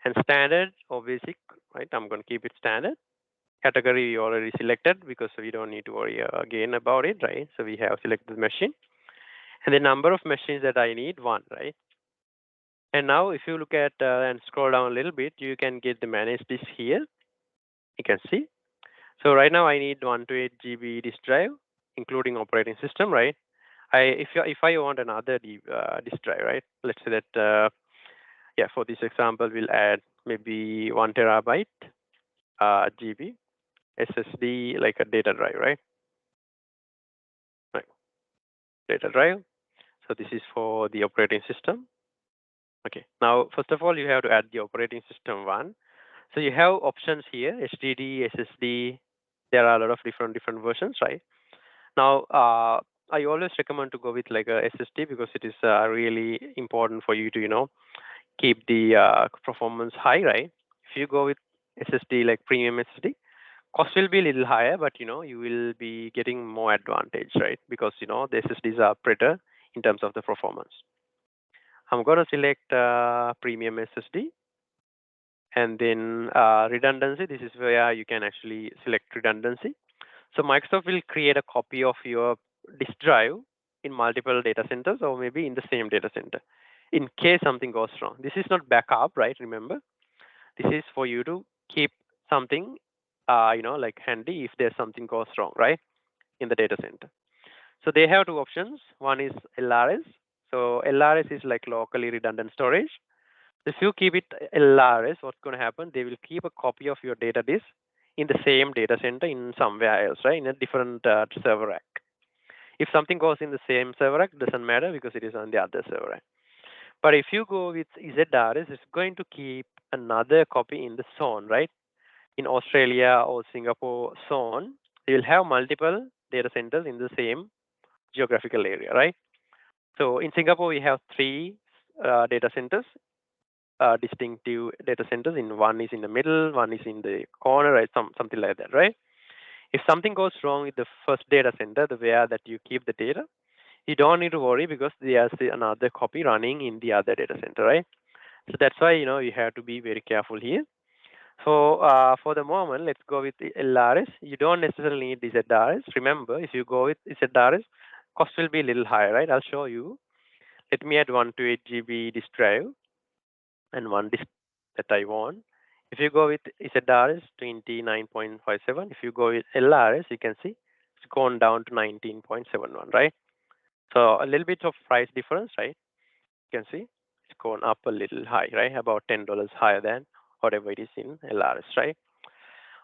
And standard or basic, right? I'm going to keep it standard. Category we already selected because we don't need to worry again about it, right? So we have selected the machine. And the number of machines that I need, one, right? And now if you look at and scroll down a little bit, you can get the manage disk here. You can see. So right now I need 128 GB disk drive, including operating system, right? If I want another disk drive, right? Let's say that yeah, for this example, we'll add maybe 1 terabyte GB SSD, like a data drive, right? Right, data drive. So this is for the operating system. Okay. Now, first of all, you have to add the operating system one. So you have options here: HDD, SSD. There are a lot of different versions, right? Now, I always recommend to go with like a SSD because it is really important for you to keep the performance high, right? If you go with SSD like premium SSD, cost will be a little higher, but you will be getting more advantage, right? Because the SSDs are better in terms of the performance. I'm going to select premium SSD, and then redundancy. This is where you can actually select redundancy. So Microsoft will create a copy of your disk drive in multiple data centers or maybe in the same data center in case something goes wrong. This is not backup, right? Remember, this is for you to keep something, like handy if there's something goes wrong, right, in the data center. So they have two options. One is LRS. So LRS is like locally redundant storage. If you keep it LRS, what's going to happen? They will keep a copy of your data disk in the same data center in somewhere else, right? In a different server rack. If something goes in the same server rack, doesn't matter because it is on the other server rack. But if you go with ZRS, it's going to keep another copy in the zone, right? In Australia or Singapore zone, you will have multiple data centers in the same geographical area, right? So in Singapore, we have three data centers, distinctive data centers. In one is in the middle, one is in the corner, right? Something like that, right? If something goes wrong with the first data center, the where that you keep the data, you don't need to worry because there's another copy running in the other data center, right? So that's why you have to be very careful here. So for the moment, let's go with the LRS. You don't necessarily need the ZRS. Remember, if you go with ZRS, cost will be a little higher, right? I'll show you. Let me add 128 GB disk drive and one disk that I want. If you go with ZRS 29.57, if you go with LRS, you can see it's gone down to 19.71, right? So a little bit of price difference, right? You can see it's gone up a little high, right? About $10 higher than whatever it is in LRS, right?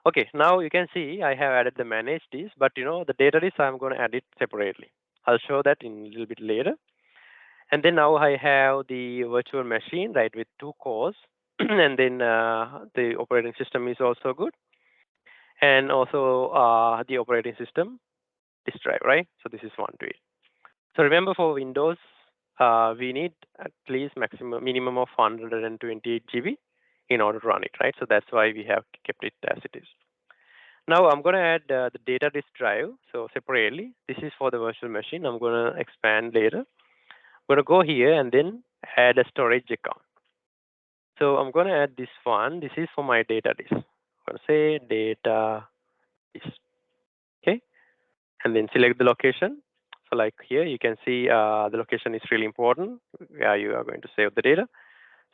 Okay, now you can see I have added the manage disk, but the data disk I'm going to add it separately. I'll show that in a little bit later. And then now I have the virtual machine, right, with 2 cores. And then the operating system is also good. And also the operating system disk drive, right? So this is 1 to 8. So remember, for Windows, we need at least minimum of 128 GB in order to run it, right? So that's why we have kept it as it is. Now I'm going to add the data disk drive. So separately, this is for the virtual machine. I'm going to expand later. I'm going to go here and then add a storage account. So I'm going to add this one. This is for my data disk. I'm going to say data disk. Okay, and then select the location. So like here, you can see the location is really important where you are going to save the data.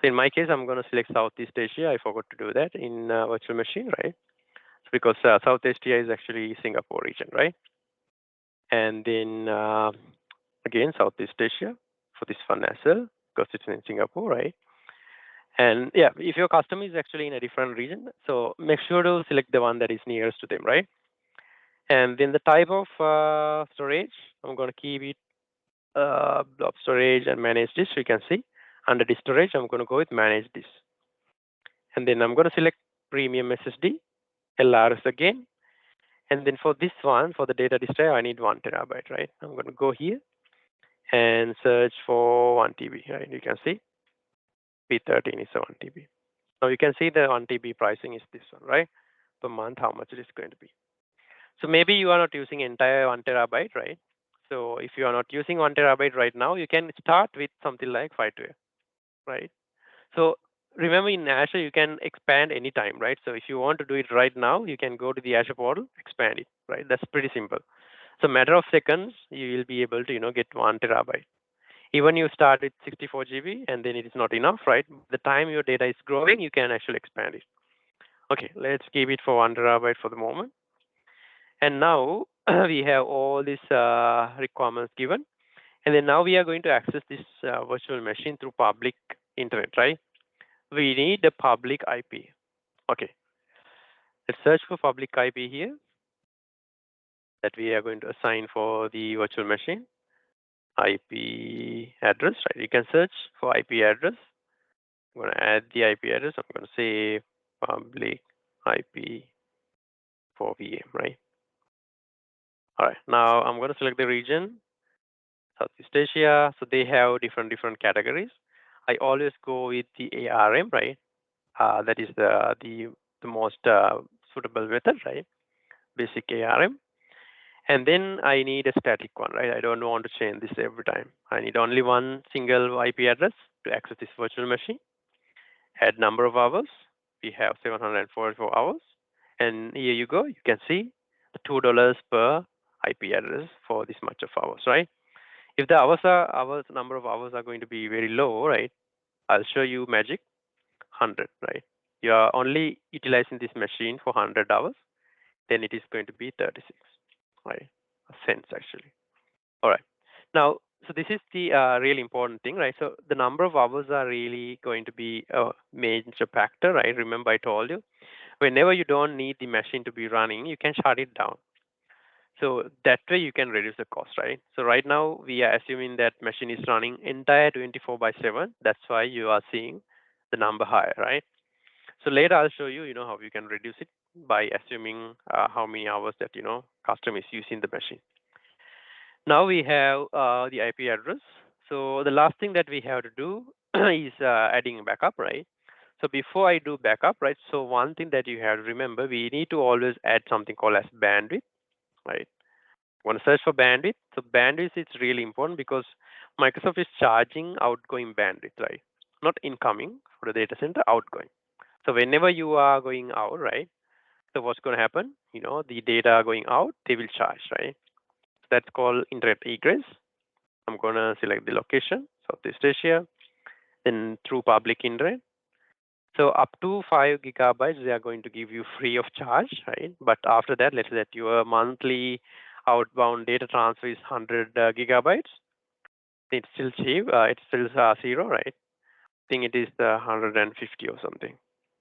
So in my case, I'm going to select Southeast Asia. I forgot to do that in virtual machine, right? So because Southeast Asia is actually Singapore region, right? And then again, Southeast Asia for this one as well, because it's in Singapore, right? And yeah, if your customer is actually in a different region, so make sure to select the one that is nearest to them, right? And then the type of storage, I'm going to keep it blob storage and manage this. So you can see under the storage, I'm going to go with manage this. And then I'm going to select premium SSD, LRS again. And then for this one, for the data disk drive, I need 1 TB, right? I'm going to go here and search for 1 TB, right? You can see P13 is a 1 TB. Now you can see the 1 TB pricing is this one, right? Per month, how much it is going to be. So maybe you are not using entire 1 TB, right? So if you are not using 1 TB right now, you can start with something like 5 TB, right? So remember, in Azure, you can expand anytime, right? So if you want to do it right now, you can go to the Azure portal, expand it, right? That's pretty simple. So matter of seconds, you will be able to, get 1 TB. Even you start with 64 GB and then it is not enough, right? The time your data is growing, you can actually expand it. Okay, let's keep it for 1 TB for the moment. And now we have all these requirements given. And then now we are going to access this virtual machine through public internet, right? We need a public IP. Okay, let's search for public IP here that we are going to assign for the virtual machine. IP address, right? You can search for IP address. I'm going to add the IP address. I'm going to say public IP for VM, right? All right, now I'm going to select the region, Southeast Asia. So they have different categories. I always go with the ARM, right? That is the most suitable method, right? Basic ARM. And then I need a static one, right? I don't want to change this every time. I need only one single IP address to access this virtual machine. Add number of hours. We have 744 hours. And here you go. You can see the $2 per IP address for this much of hours, right? If the number of hours are going to be very low, right? I'll show you magic 100, right? You are only utilizing this machine for 100 hours, then it is going to be 36, right? Cents actually. All right. Now, so this is the really important thing, right? So the number of hours are really going to be a major factor, right? Remember I told you, whenever you don't need the machine to be running, you can shut it down. So that way you can reduce the cost, right? So right now we are assuming that machine is running entire 24/7. That's why you are seeing the number higher, right? So later I'll show you, how you can reduce it by assuming how many hours that, customer is using the machine. Now we have the IP address. So the last thing that we have to do is adding backup, right? So before I do backup, right? So one thing that you have to remember, we need to always add something called as bandwidth, right? Want to search for bandwidth. So bandwidth is really important because Microsoft is charging outgoing bandwidth, right? Not incoming for the data center, outgoing. So whenever you are going out, right? So what's going to happen? The data going out, they will charge, right? So that's called internet egress. I'm going to select the location, Southeast Asia, then through public internet. So up to 5 GB, they are going to give you free of charge, right? But after that, let's say that your monthly outbound data transfer is 100 GB. It's still cheap. It's still zero, right? I think it is 150 or something.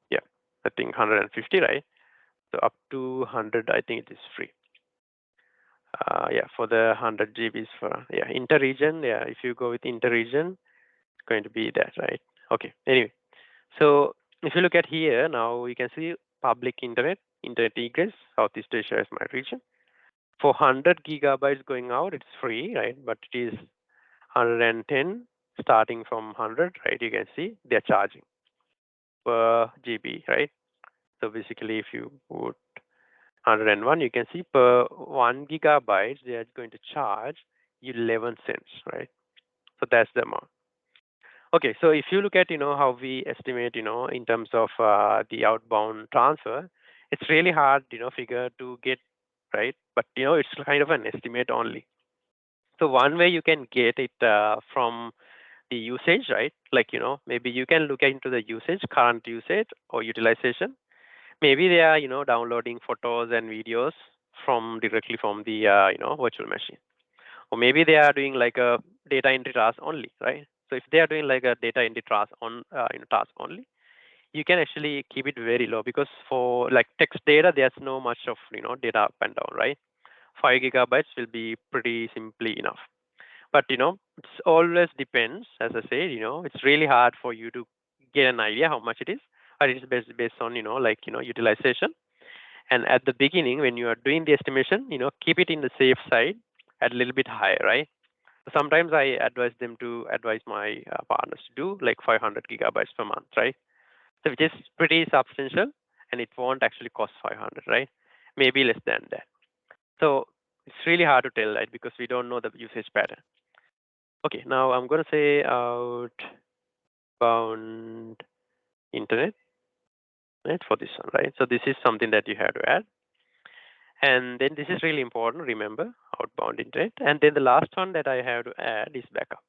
Yeah, I think 150, right? So up to 100, I think it is free. Yeah, for the 100 GBs for inter-region. Yeah, if you go with inter-region, it's going to be that, right? Okay. Anyway, so if you look at here now, you can see public internet egress. Southeast Asia is my region. For 100 gigabytes going out, it's free, right? But it is 110 starting from 100, right? You can see they're charging per GB, right? So basically, if you put 101, you can see per 1 gigabytes, they are going to charge you 11 cents, right? So that's the amount. Okay, so if you look at, how we estimate, in terms of the outbound transfer, it's really hard, figure to get, right? But, it's kind of an estimate only. So one way you can get it from the usage, right? Like, maybe you can look into the usage, current usage or utilization. Maybe they are, downloading photos and videos from directly from the, virtual machine. Or maybe they are doing like a data entry task only, right? So if they are doing like a data entry task task only, you can actually keep it very low because for like text data, there's no much of data up and down, right? 5 gigabytes will be pretty simply enough. But it's always depends, as I said, it's really hard for you to get an idea how much it is, but it is based on like utilization. And at the beginning, when you are doing the estimation, keep it in the safe side at a little bit higher, right? Sometimes I advise my partners to do like 500 gigabytes per month, right? So which is pretty substantial, and it won't actually cost 500, right? Maybe less than that. So it's really hard to tell, right? Because we don't know the usage pattern. Okay, now I'm going to say outbound internet, right, for this one, right? So this is something that you have to add. And then this is really important, remember, outbound internet. And then the last one that I have to add is backup.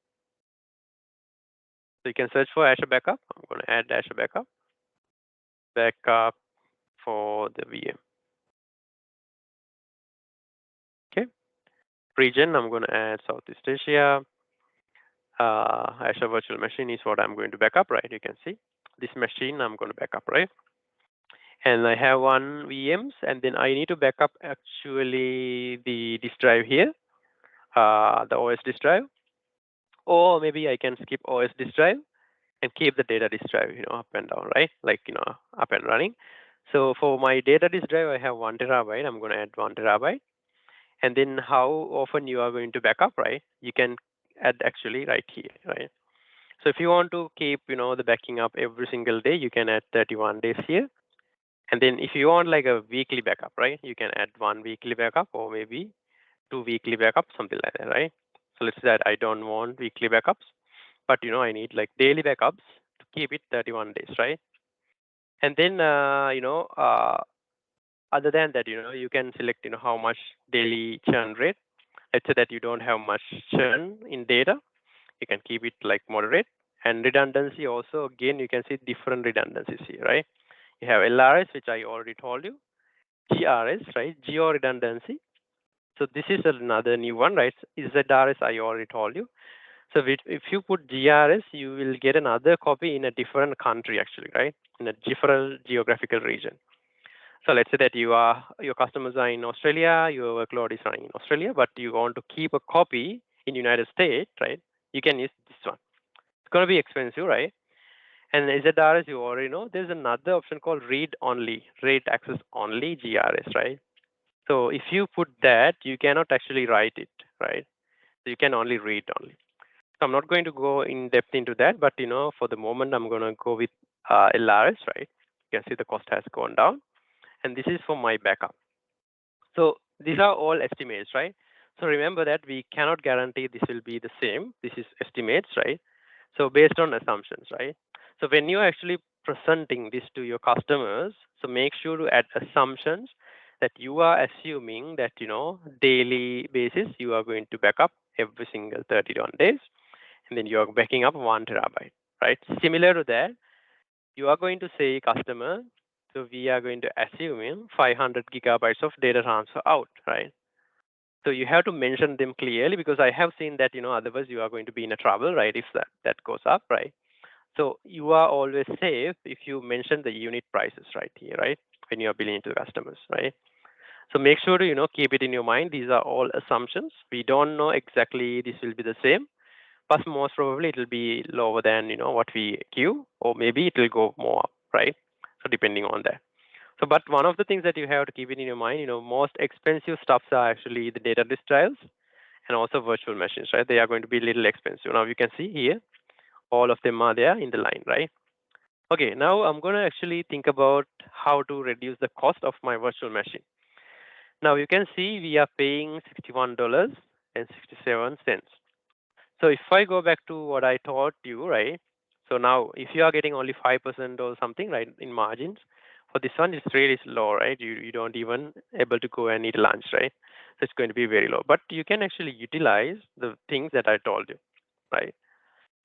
So you can search for Azure Backup. I'm going to add Azure Backup. Backup for the VM. Okay. Region, I'm going to add Southeast Asia. Azure Virtual Machine is what I'm going to backup, right? You can see this machine I'm going to backup, right? And I have one VMs, and then I need to backup actually the disk drive here, the OS disk drive, or maybe I can skip OS disk drive and keep the data disk drive, up and down, right? Like, up and running. So for my data disk drive, I have 1 terabyte. I'm going to add 1 terabyte. And then how often you are going to backup, right? You can add actually right here, right? So if you want to keep, the backing up every single day, you can add 31 days here. And then if you want like a weekly backup, right? You can add 1 weekly backup or maybe 2 weekly backups, something like that, right? So let's say that I don't want weekly backups, but I need like daily backups to keep it 31 days, right? And then other than that, you can select how much daily churn rate. Let's say that you don't have much churn in data, you can keep it like moderate. And redundancy also, again, you can see different redundancies here, right? You have LRS, which I already told you, GRS, right? Geo redundancy. So this is another new one, right? ZRS, I already told you. So if you put GRS, you will get another copy in a different country, actually, right? In a different geographical region. So let's say that your customers are in Australia, your workload is running in Australia, but you want to keep a copy in United States, right? You can use this one. It's going to be expensive, right? And ZRS, you already know. There's another option called read only, read access only GRS, right? So if you put that, you cannot actually write it, right? So you can only read only. So I'm not going to go in depth into that, but for the moment, I'm going to go with LRS, right? You can see the cost has gone down, and this is for my backup. So these are all estimates, right? So remember that we cannot guarantee this will be the same. This is estimates, right? So based on assumptions, right? So when you're actually presenting this to your customers, so make sure to add assumptions that you are assuming that, daily basis, you are going to back up every single 31 days, and then you are backing up 1 terabyte, right? Similar to that, you are going to say customer, so we are going to assume in 500 gigabytes of data transfer out, right? So you have to mention them clearly because I have seen that, otherwise you are going to be in a trouble, right? If that goes up, right? So you are always safe if you mention the unit prices right here, right? When you are billing to customers, right? So make sure to, keep it in your mind. These are all assumptions. We don't know exactly this will be the same, but most probably it will be lower than, what we give, or maybe it will go more up, right? So depending on that. So, but one of the things that you have to keep it in your mind, most expensive stuffs are actually the data disk drives and also virtual machines, right? They are going to be a little expensive. Now you can see here, all of them are there in the line, right? Okay, now I'm going to actually think about how to reduce the cost of my virtual machine. Now you can see we are paying $61.67. So if I go back to what I taught you, right? So now if you are getting only 5% or something, right, in margins, for this one it's really low, right? You don't even able to go and eat lunch, right? So it's going to be very low. But you can actually utilize the things that I told you, right?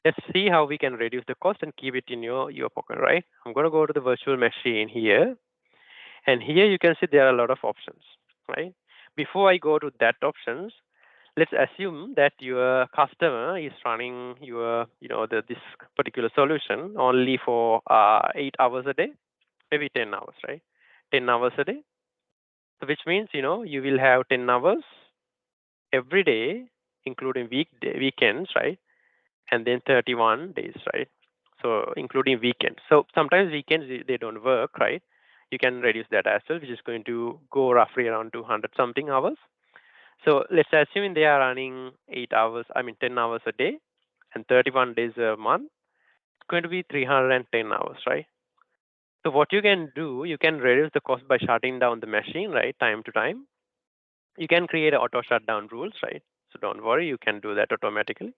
Let's see how we can reduce the cost and keep it in your pocket, right? I'm going to go to the virtual machine here, and here you can see there are a lot of options, right? Before I go to that options, let's assume that your customer is running this particular solution only for 8 hours a day, maybe 10 hours, right? 10 hours a day. So which means you will have 10 hours every day, including weekends, right? And then 31 days, right? So including weekends. So sometimes weekends they don't work, right? You can reduce that as well, which is going to go roughly around 200 something hours. So let's assume they are running 8 hours, 10 hours a day and 31 days a month. It's going to be 310 hours, right? So what you can do, you can reduce the cost by shutting down the machine, right, time to time. You can create auto shutdown rules, right? So don't worry, you can do that automatically.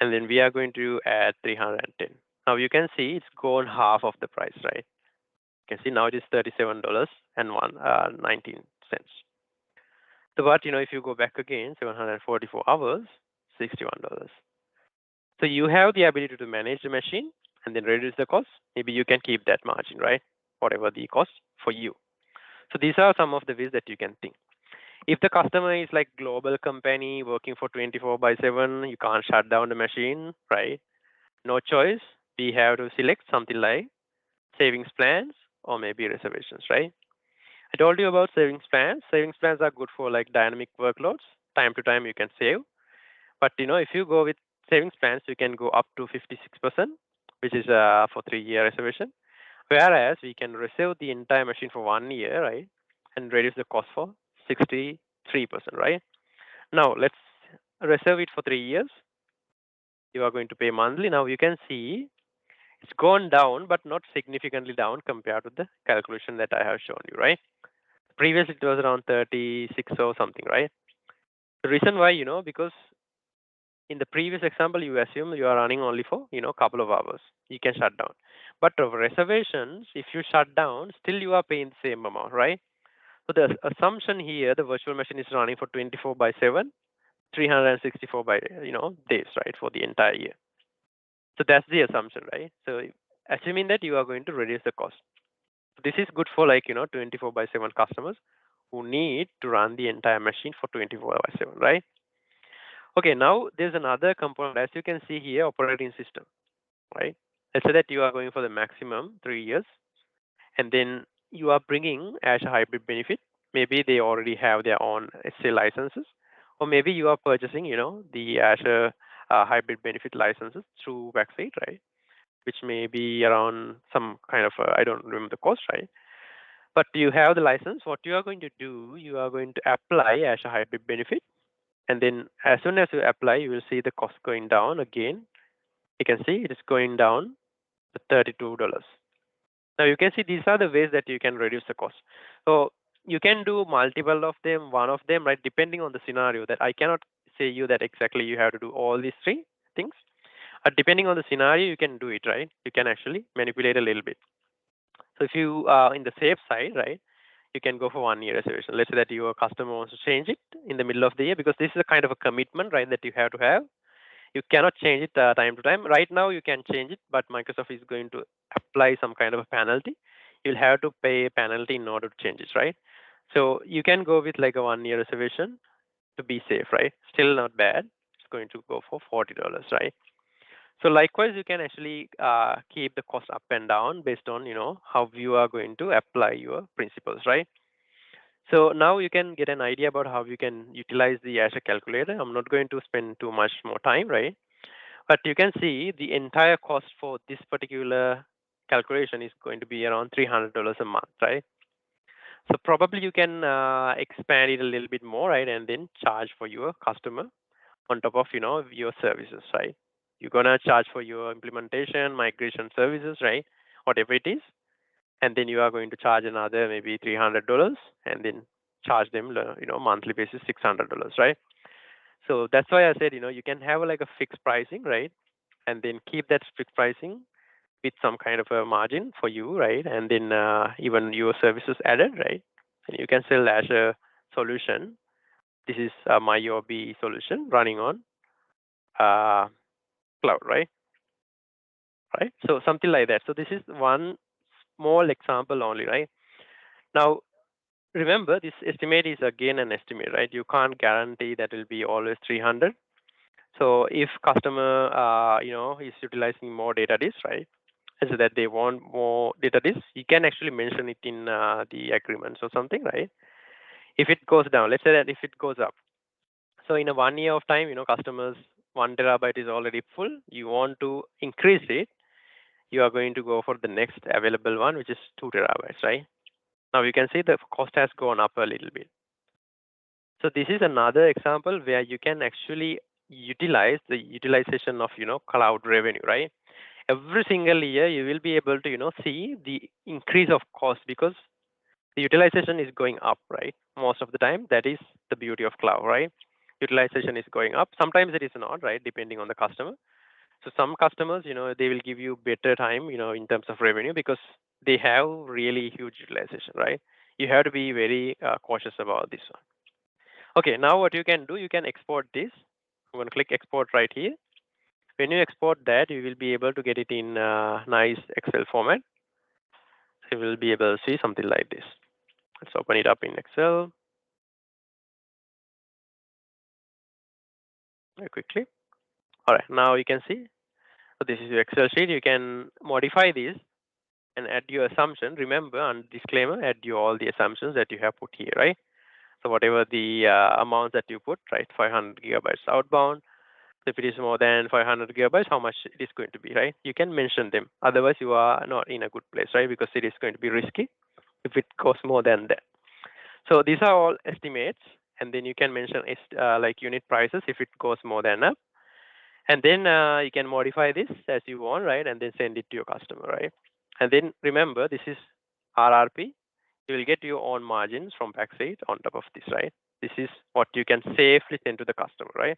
And then we are going to add 310. Now you can see it's gone half of the price, right? You can see now it is $37.19. So but if you go back again, 744 hours, $61. So you have the ability to manage the machine and then reduce the cost. Maybe you can keep that margin, right? Whatever the cost for you. So these are some of the ways that you can think. If the customer is like global company working for 24 by 7, you can't shut down the machine, right? No choice. We have to select something like savings plans or maybe reservations, right? I told you about savings plans. Savings plans are good for like dynamic workloads. Time to time you can save. But if you go with savings plans, you can go up to 56%, which is for 3 year reservation. Whereas we can reserve the entire machine for 1 year, right? And reduce the cost for 63%, right? Now let's reserve it for 3 years. You are going to pay monthly. Now you can see it's gone down, but not significantly down compared to the calculation that I have shown you, right? Previously it was around 36 or something, right? The reason why, because in the previous example, you assume you are running only for, a couple of hours. You can shut down. But of reservations, if you shut down, still you are paying the same amount, right? So the assumption here, the virtual machine is running for 24 by 7, 364 by, days, right, for the entire year. So that's the assumption, right? So assuming that you are going to reduce the cost. This is good for like, 24 by 7 customers who need to run the entire machine for 24 by 7, right? Okay, now there's another component. As you can see here, operating system, right? Let's say that you are going for the maximum 3 years, and then you are bringing Azure Hybrid Benefit. Maybe they already have their own SA licenses, or maybe you are purchasing, the Azure Hybrid Benefit licenses through Backside, right? Which may be around some kind of, I don't remember the cost, right? But you have the license. What you are going to do, you are going to apply Azure Hybrid Benefit, and then as soon as you apply, you will see the cost going down again. You can see it is going down to $32. Now you can see these are the ways that you can reduce the cost. So you can do multiple of them, one of them, right? Depending on the scenario. That I cannot say you that exactly you have to do all these three things. Depending on the scenario, you can do it, right? You can actually manipulate a little bit. So if you are in the safe side, right, you can go for 1 year reservation. Let's say that your customer wants to change it in the middle of the year, because this is a kind of a commitment, right, that you have to have. You cannot change it time to time. Right now, you can change it, but Microsoft is going to apply some kind of a penalty. You'll have to pay a penalty in order to change it, right? So you can go with like a 1 year reservation to be safe, right? Still not bad. It's going to go for $40, right? So likewise, you can actually keep the cost up and down based on how you are going to apply your principles, right? So now you can get an idea about how you can utilize the Azure calculator. I'm not going to spend too much more time, right? But you can see the entire cost for this particular calculation is going to be around $300 a month, right? So probably you can expand it a little bit more, right? And then charge for your customer on top of your services, right? You're gonna charge for your implementation, migration services, right? Whatever it is, and then you are going to charge another maybe $300, and then charge them, monthly basis $600, right? So that's why I said, you can have like a fixed pricing, right? And then keep that fixed pricing with some kind of a margin for you, right? And then even your services added, right? And you can sell as a solution. This is my OB solution running on uh, cloud, right? Right. So something like that. So this is one small example only, right? Now remember, this estimate is again an estimate, right? You can't guarantee that it will be always 300. So if customer, is utilizing more data disk, right? So that they want more data disk, you can actually mention it in the agreements or something, right? If it goes down, let's say that if it goes up, so in a 1 year of time, customers 1 terabyte is already full. You want to increase it, you are going to go for the next available one, which is 2 terabytes, right? Now you can see the cost has gone up a little bit. So this is another example where you can actually utilize the utilization of cloud revenue, right? Every single year you will be able to see the increase of cost because the utilization is going up, right? Most of the time, that is the beauty of cloud, right? Utilization is going up. Sometimes it is not, right? Depending on the customer. So some customers, they will give you better time, in terms of revenue because they have really huge utilization, right? You have to be very cautious about this one. Okay, now what you can do, you can export this. I'm going to click export right here. When you export that, you will be able to get it in nice Excel format. So you will be able to see something like this. Let's open it up in Excel very quickly. All right, now you can see. So this is your Excel sheet. You can modify this and add your assumption. Remember, on disclaimer, add your all the assumptions that you have put here, right? So whatever the amounts that you put, right? 500 gigabytes outbound. So if it is more than 500 gigabytes, how much it is going to be, right? You can mention them. Otherwise, you are not in a good place, right? Because it is going to be risky if it costs more than that. So these are all estimates, and then you can mention like unit prices if it goes more than up. And then you can modify this as you want, right? And then send it to your customer, right? And then remember, this is RRP. You will get your own margins from backside on top of this, right? This is what you can safely send to the customer, right?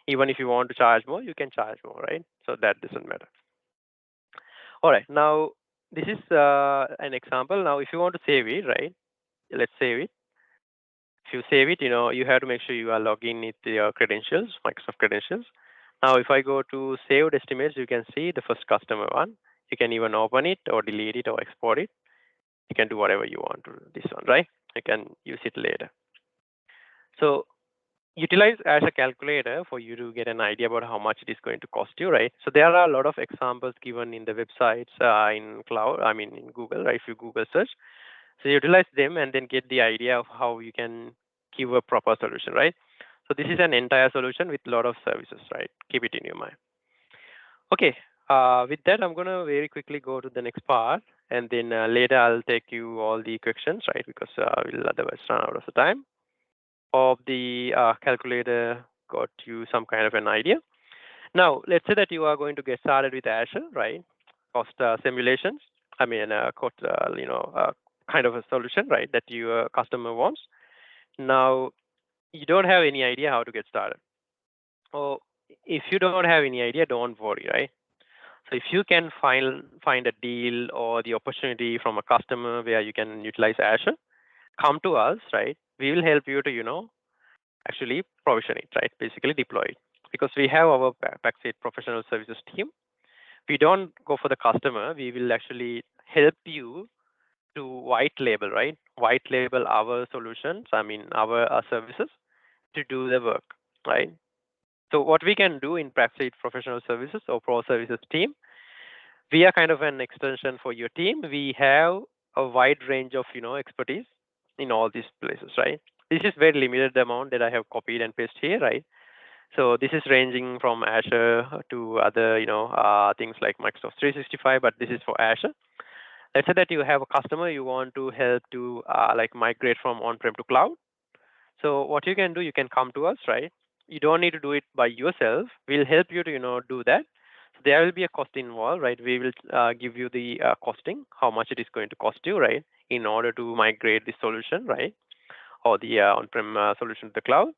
Even if you want to charge more, you can charge more, right? So that doesn't matter. All right, now this is an example. Now, if you want to save it, right? Let's save it. If you save it, you have to make sure you are logging with your credentials, Microsoft credentials. Now, if I go to saved estimates, you can see the first customer one. You can even open it or delete it or export it. You can do whatever you want to this one, right? You can use it later. So utilize as a calculator for you to get an idea about how much it is going to cost you, right? So there are a lot of examples given in the websites, in cloud, I mean in Google, right? If you Google search, so utilize them and then get the idea of how you can give a proper solution, right? So this is an entire solution with a lot of services, right? Keep it in your mind. Okay, with that, I'm gonna very quickly go to the next part, and then later I'll take you all the questions, right? Because we'll otherwise run out of the time. Of the calculator got you some kind of an idea. Now, let's say that you are going to get started with Azure, right? Cost simulations. I mean, cost, kind of a solution, right? That your customer wants. Now, you don't have any idea how to get started. Or if you don't have any idea, don't worry, right? So if you can find a deal or the opportunity from a customer where you can utilize Azure, come to us, right? We will help you to, actually provision it, right? Basically deploy it. Because we have our backside professional services team. We don't go for the customer. We will actually help you to white label, right? White label our solutions, I mean our services to do the work, right? So what we can do in backside professional services or pro services team, we are kind of an extension for your team. We have a wide range of expertise in all these places, right? This is very limited amount that I have copied and pasted here, right? So this is ranging from Azure to other things like Microsoft 365, but this is for Azure. Let's say that you have a customer you want to help to like migrate from on-prem to cloud. So what you can do, you can come to us, right? You don't need to do it by yourself. We'll help you to do that. So there will be a cost involved, right? We will give you the costing, how much it is going to cost you, right, in order to migrate the solution, right, or the on-prem solution to the cloud.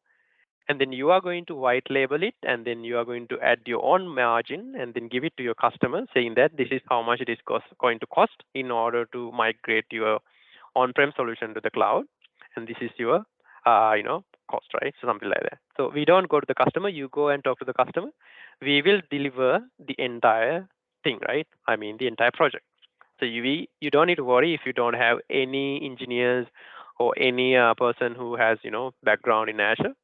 And then you are going to white label it, and then you are going to add your own margin and then give it to your customer, saying that this is how much it is going to cost in order to migrate your on-prem solution to the cloud, and this is your cost, right? So something like that. So we don't go to the customer, you go and talk to the customer. We will deliver the entire thing, right? I mean the entire project. So you don't need to worry if you don't have any engineers or any person who has background in Azure.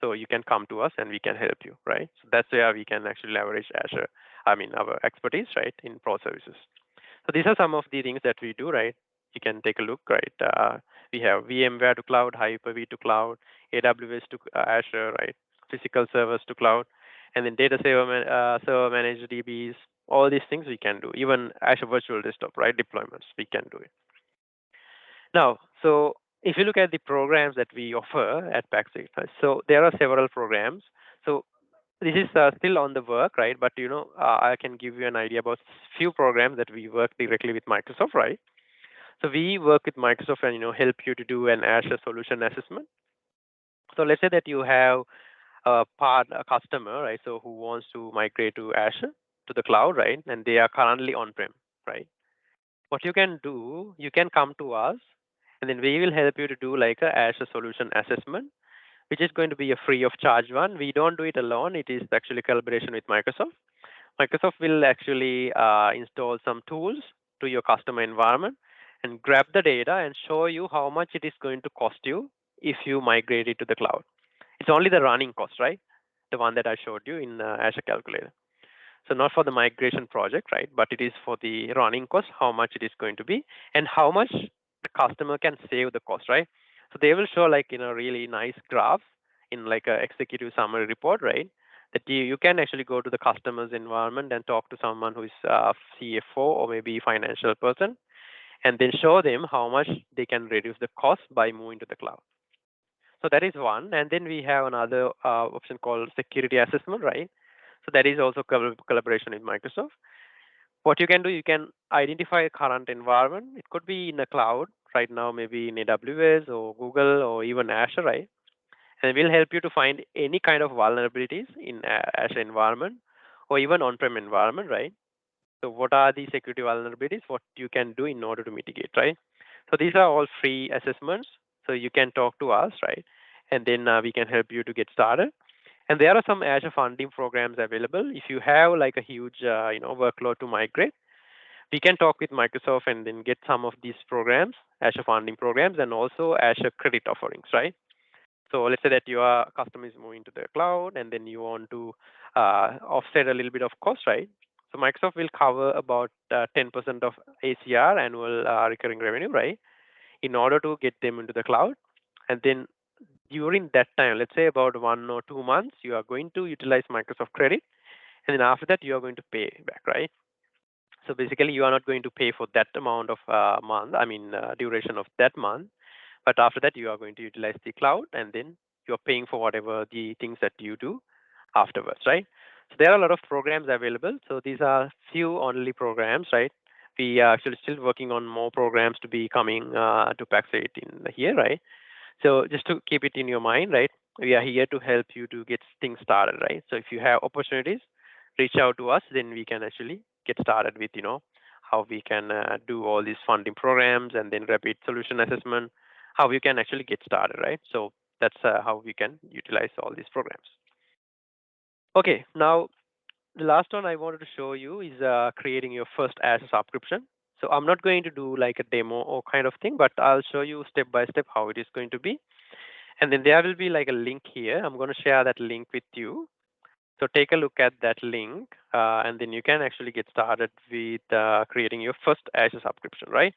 So you can come to us and we can help you, right? So that's where we can actually leverage Azure, I mean our expertise, right, in pro services. So these are some of the things that we do, right? You can take a look, right? We have VMware to cloud, Hyper-V to cloud, AWS to Azure, right? Physical servers to cloud, and then data server managed DBs. All these things we can do. Even Azure Virtual Desktop, right? Deployments, we can do it. Now, so if you look at the programs that we offer at Paxik, so there are several programs. So this is still on the work, right? But I can give you an idea about few programs that we work directly with Microsoft, right? So we work with Microsoft and help you to do an Azure solution assessment. So let's say that you have a customer, right? So who wants to migrate to Azure to the cloud, right? And they are currently on-prem, right? What you can do, you can come to us, and then we will help you to do like a Azure solution assessment, which is going to be a free of charge one. We don't do it alone. It is actually collaboration with Microsoft. Microsoft will actually install some tools to your customer environment and grab the data and show you how much it is going to cost you if you migrate it to the cloud. It's only the running cost, right? The one that I showed you in Azure Calculator. So not for the migration project, right? But it is for the running cost, how much it is going to be, and how much the customer can save the cost, right? So they will show like really nice graph in like a executive summary report, right? That you can actually go to the customer's environment and talk to someone who is CFO or maybe financial person, and then show them how much they can reduce the cost by moving to the cloud. So that is one, and then we have another option called security assessment, right? So that is also collaboration with Microsoft. What you can do, you can identify a current environment. It could be in a cloud right now, maybe in AWS or Google or even Azure, right? And we'll help you to find any kind of vulnerabilities in Azure environment or even on-prem environment, right? So what are the security vulnerabilities? What you can do in order to mitigate, right? So these are all free assessments. So you can talk to us, right? And then we can help you to get started. And there are some Azure funding programs available. If you have like a huge, workload to migrate, we can talk with Microsoft and then get some of these programs, Azure funding programs, and also Azure credit offerings, right? So let's say that your customer is moving to the cloud, and then you want to offset a little bit of cost, right? So Microsoft will cover about 10% of ACR, annual recurring revenue, right, in order to get them into the cloud. And then during that time, let's say about 1 or 2 months, you are going to utilize Microsoft credit, and then after that, you are going to pay back, right? So basically, you are not going to pay for that amount of duration of that month. But after that, you are going to utilize the cloud, and then you're paying for whatever the things that you do afterwards, right? So there are a lot of programs available. So these are few only programs, right? We are actually still working on more programs to be coming to Paxate in here, right? So just to keep it in your mind, right? We are here to help you to get things started, right? So if you have opportunities, reach out to us, then we can actually get started with, how we can do all these funding programs and then rapid solution assessment, how we can actually get started, right? So that's how we can utilize all these programs. Okay, now the last one I wanted to show you is creating your first Azure subscription. So I'm not going to do like a demo or kind of thing, but I'll show you step by step how it is going to be. And then there will be like a link here. I'm going to share that link with you. So take a look at that link, and then you can actually get started with creating your first Azure subscription, right?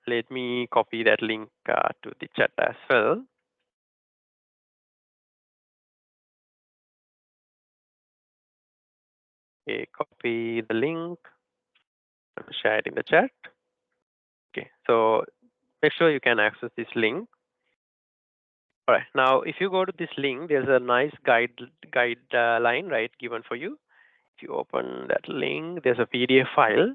Let me copy that link to the chat as well. Okay, copy the link, share it in the chat. Okay, so make sure you can access this link. All right, now if you go to this link, there's a nice guideline, right, given for you. If you open that link, there's a PDF file.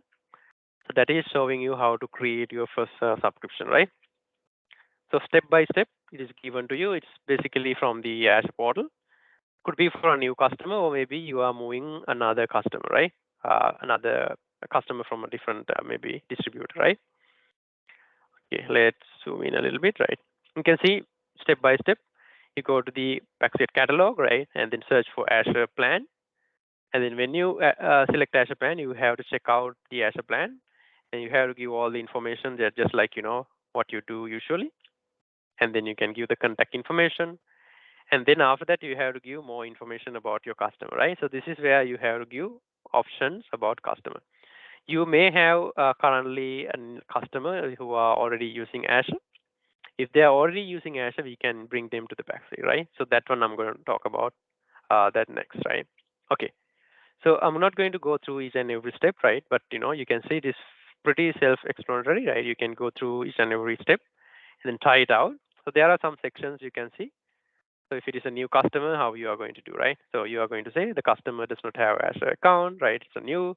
So that is showing you how to create your first subscription, right? So step by step, it is given to you. It's basically from the Azure portal. Could be for a new customer, or maybe you are moving another customer, right? Another customer from a different maybe distributor, right? Okay, let's zoom in a little bit, right? You can see step by step. You go to the Packset catalog, right, and then search for Azure plan. And then when you select Azure plan, you have to check out the Azure plan, and you have to give all the information there, just like what you do usually. And then you can give the contact information. And then after that, you have to give more information about your customer, right? So this is where you have to give options about customer. You may have currently a customer who are already using Azure. If they are already using Azure, we can bring them to the backseat, right? So that one I'm going to talk about that next, right? Okay. So I'm not going to go through each and every step, right? But you can see this pretty self-explanatory, right? You can go through each and every step and then try it out. So there are some sections you can see. So if it is a new customer, how you are going to do, right? So you are going to say the customer does not have Azure account, right? It's a new,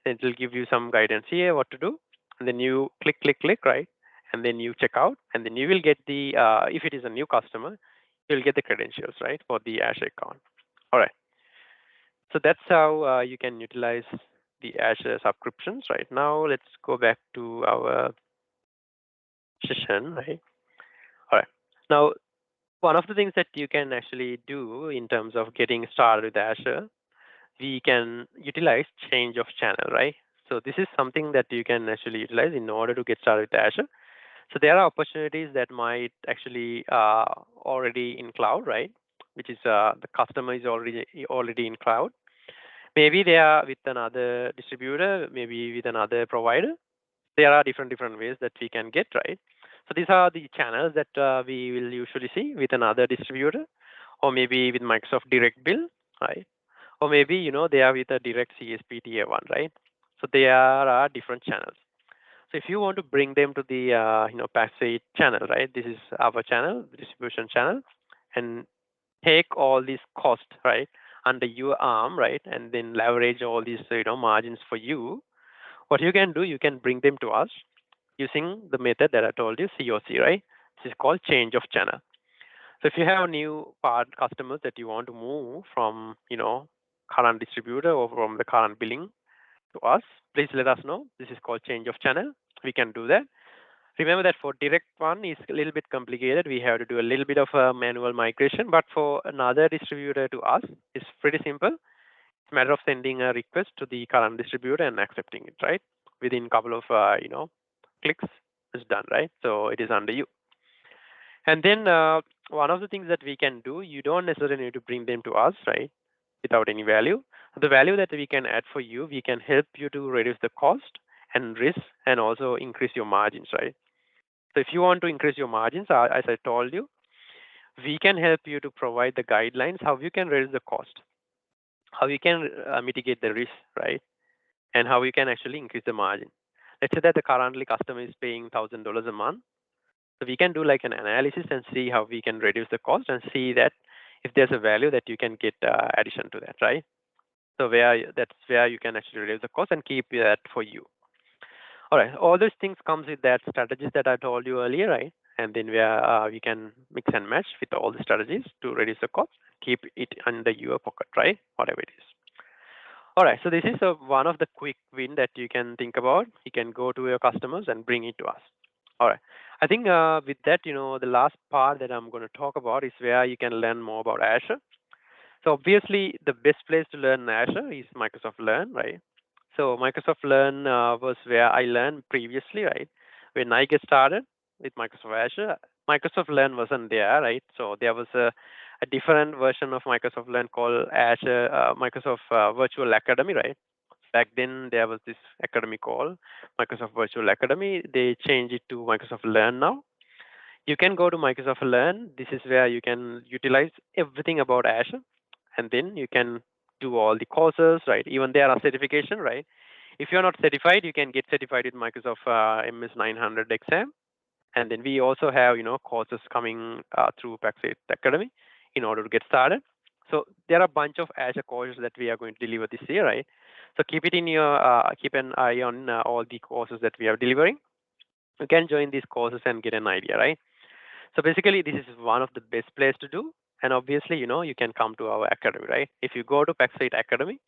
and it will give you some guidance here what to do. And then you click, right? And then you check out, and then you will get the, if it is a new customer, you'll get the credentials, right, for the Azure account. All right. So that's how you can utilize the Azure subscriptions. Right now, let's go back to our session, right? All right. Now, one of the things that you can actually do in terms of getting started with Azure, we can utilize change of channel, right? So this is something that you can actually utilize in order to get started with Azure. So there are opportunities that might actually already in cloud, right? Which is the customer is already in cloud. Maybe they are with another distributor, maybe with another provider. There are different ways that we can get, right? So these are the channels that we will usually see with another distributor, or maybe with Microsoft Direct Bill, right? Or maybe they are with a direct CSP tier one, right? So there are different channels. So if you want to bring them to the passive channel, right? This is our channel, distribution channel, and take all these costs, right, under your arm, right, and then leverage all these margins for you. What you can do, you can bring them to us using the method that I told you, COC, right? This is called change of channel. So if you have new part customers that you want to move from current distributor or from the current billing to us, please let us know. This is called change of channel. We can do that. Remember that for direct one is a little bit complicated. We have to do a little bit of a manual migration, but for another distributor to us, it's pretty simple. It's a matter of sending a request to the current distributor and accepting it, right? Within a couple of clicks, it's done, right? So it is under you. And then one of the things that we can do, you don't necessarily need to bring them to us, right? Without any value. The value that we can add for you, we can help you to reduce the cost and risk and also increase your margins, right? So if you want to increase your margins, as I told you, we can help you to provide the guidelines how you can reduce the cost, how you can mitigate the risk, right? And how you can actually increase the margin. Let's say that the currently customer is paying $1,000 a month. So we can do like an analysis and see how we can reduce the cost and see that if there's a value that you can get addition to that, right? So that's where you can actually reduce the cost and keep that for you. All right, all those things comes with that strategies that I told you earlier, right? And then where we can mix and match with all the strategies to reduce the cost, keep it under your pocket, right? Whatever it is. All right, so this is one of the quick win that you can think about. You can go to your customers and bring it to us. All right, I think with that, the last part that I'm going to talk about is where you can learn more about Azure. So obviously, the best place to learn Azure is Microsoft Learn, right? So Microsoft Learn was where I learned previously, right? When I get started with Microsoft Azure, Microsoft Learn wasn't there, right? So there was a different version of Microsoft Learn called Azure Microsoft Virtual Academy, right? Back then there was this academy called Microsoft Virtual Academy. They changed it to Microsoft Learn now. You can go to Microsoft Learn. This is where you can utilize everything about Azure, and then you can do all the courses, right? Even there are certification, right? If you're not certified, you can get certified with Microsoft MS 900 exam. And then we also have, courses coming through Paxate Academy in order to get started. So there are a bunch of Azure courses that we are going to deliver this year, right? So keep an eye on all the courses that we are delivering. You can join these courses and get an idea, right? So basically, this is one of the best place to do. And obviously, you can come to our academy, right? If you go to Paxate Academy,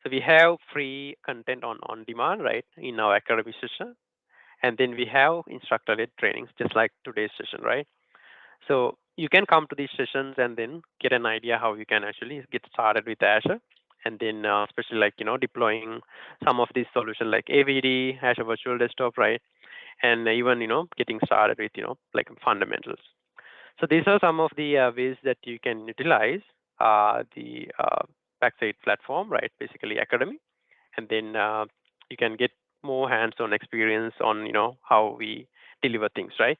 so we have free content on demand, right, in our academy session. And then we have instructor-led trainings, just like today's session, right? So you can come to these sessions and then get an idea how you can actually get started with Azure. And then especially like, deploying some of these solutions like AVD, Azure Virtual Desktop, right? And even, getting started with, like fundamentals. So these are some of the ways that you can utilize the Backside platform, right? Basically Academy, and then you can get more hands-on experience on how we deliver things, right?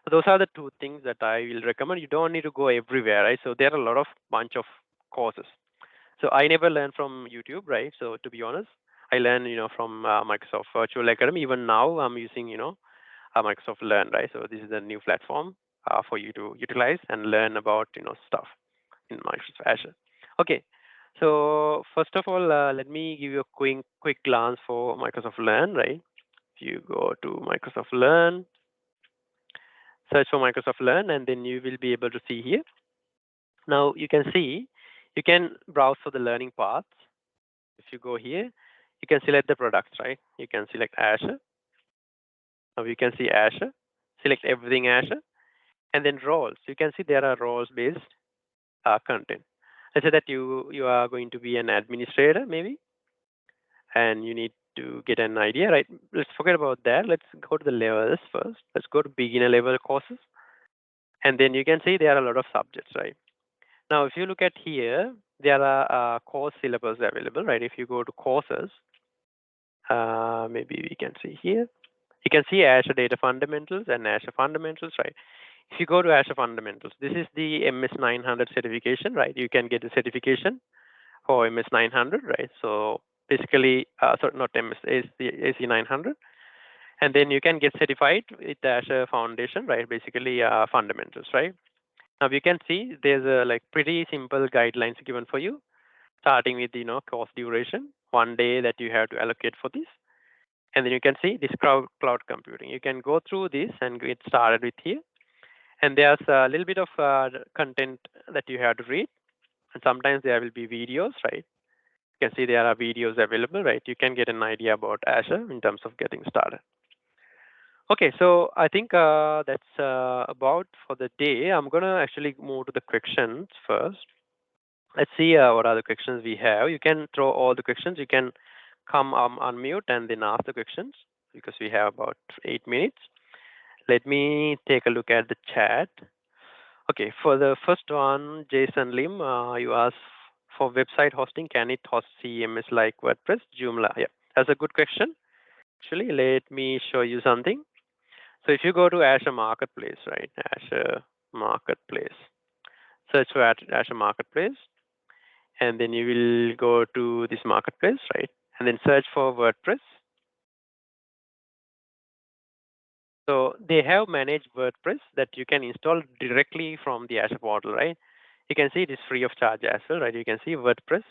So those are the two things that I will recommend. You don't need to go everywhere, right? So there are a lot of bunch of courses. So I never learned from YouTube, right? So to be honest, I learned from Microsoft Virtual Academy. Even now I'm using Microsoft Learn, right? So this is a new platform for you to utilize and learn about stuff in Microsoft Azure. Okay, so first of all, let me give you a quick glance for Microsoft Learn, right? If you go to Microsoft Learn, search for Microsoft Learn, and then you will be able to see here. Now you can see, you can browse for the learning paths. If you go here, you can select the products, right? You can select Azure. Now you can see Azure, select everything Azure, and then roles. You can see there are roles-based content. Let's say that you are going to be an administrator, maybe, and you need to get an idea, right? Let's forget about that. Let's go to the levels first. Let's go to beginner level courses, and then you can see there are a lot of subjects, right? Now, if you look at here, there are course syllabus available, right? If you go to courses, maybe we can see here. You can see Azure Data Fundamentals and Azure Fundamentals, right? If you go to Azure Fundamentals, this is the MS 900 certification, right? You can get the certification for MS 900, right? So basically, sorry, not MS, AC 900. And then you can get certified with the Azure Foundation, right? Basically, fundamentals, right? Now you can see there's a like pretty simple guidelines given for you, starting with course duration, 1 day that you have to allocate for this, and then you can see this cloud computing. You can go through this and get started with here, and there's a little bit of content that you have to read, and sometimes there will be videos, right? You can see there are videos available, right? You can get an idea about Azure in terms of getting started. Okay, so I think that's about for the day. I'm gonna actually move to the questions first. Let's see what are the questions we have. You can throw all the questions. You can come unmute and then ask the questions because we have about 8 minutes. Let me take a look at the chat. Okay, for the first one, Jason Lim, you asked for website hosting, can it host CMS like WordPress, Joomla? Yeah, that's a good question. Actually, let me show you something. So if you go to Azure Marketplace, right? Azure Marketplace, search for Azure Marketplace, and then you will go to this Marketplace, right? And then search for WordPress. So they have managed WordPress that you can install directly from the Azure portal, right? You can see it is free of charge as well, right? You can see WordPress.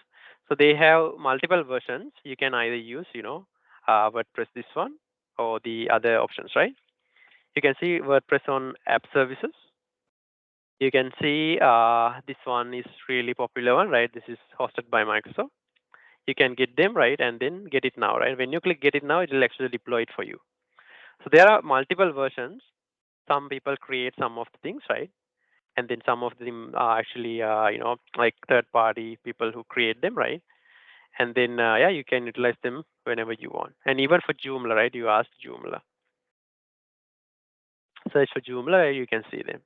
So they have multiple versions. You can either use, WordPress this one or the other options, right? You can see WordPress on app services. You can see this one is really popular one, right? This is hosted by Microsoft. You can get them, right? And then get it now, right? When you click get it now, it will actually deploy it for you. So there are multiple versions. Some people create some of the things, right? And then some of them are actually, like third-party people who create them, right? And then, yeah, you can utilize them whenever you want. And even for Joomla, right? You asked Joomla. Search for Joomla, you can see them,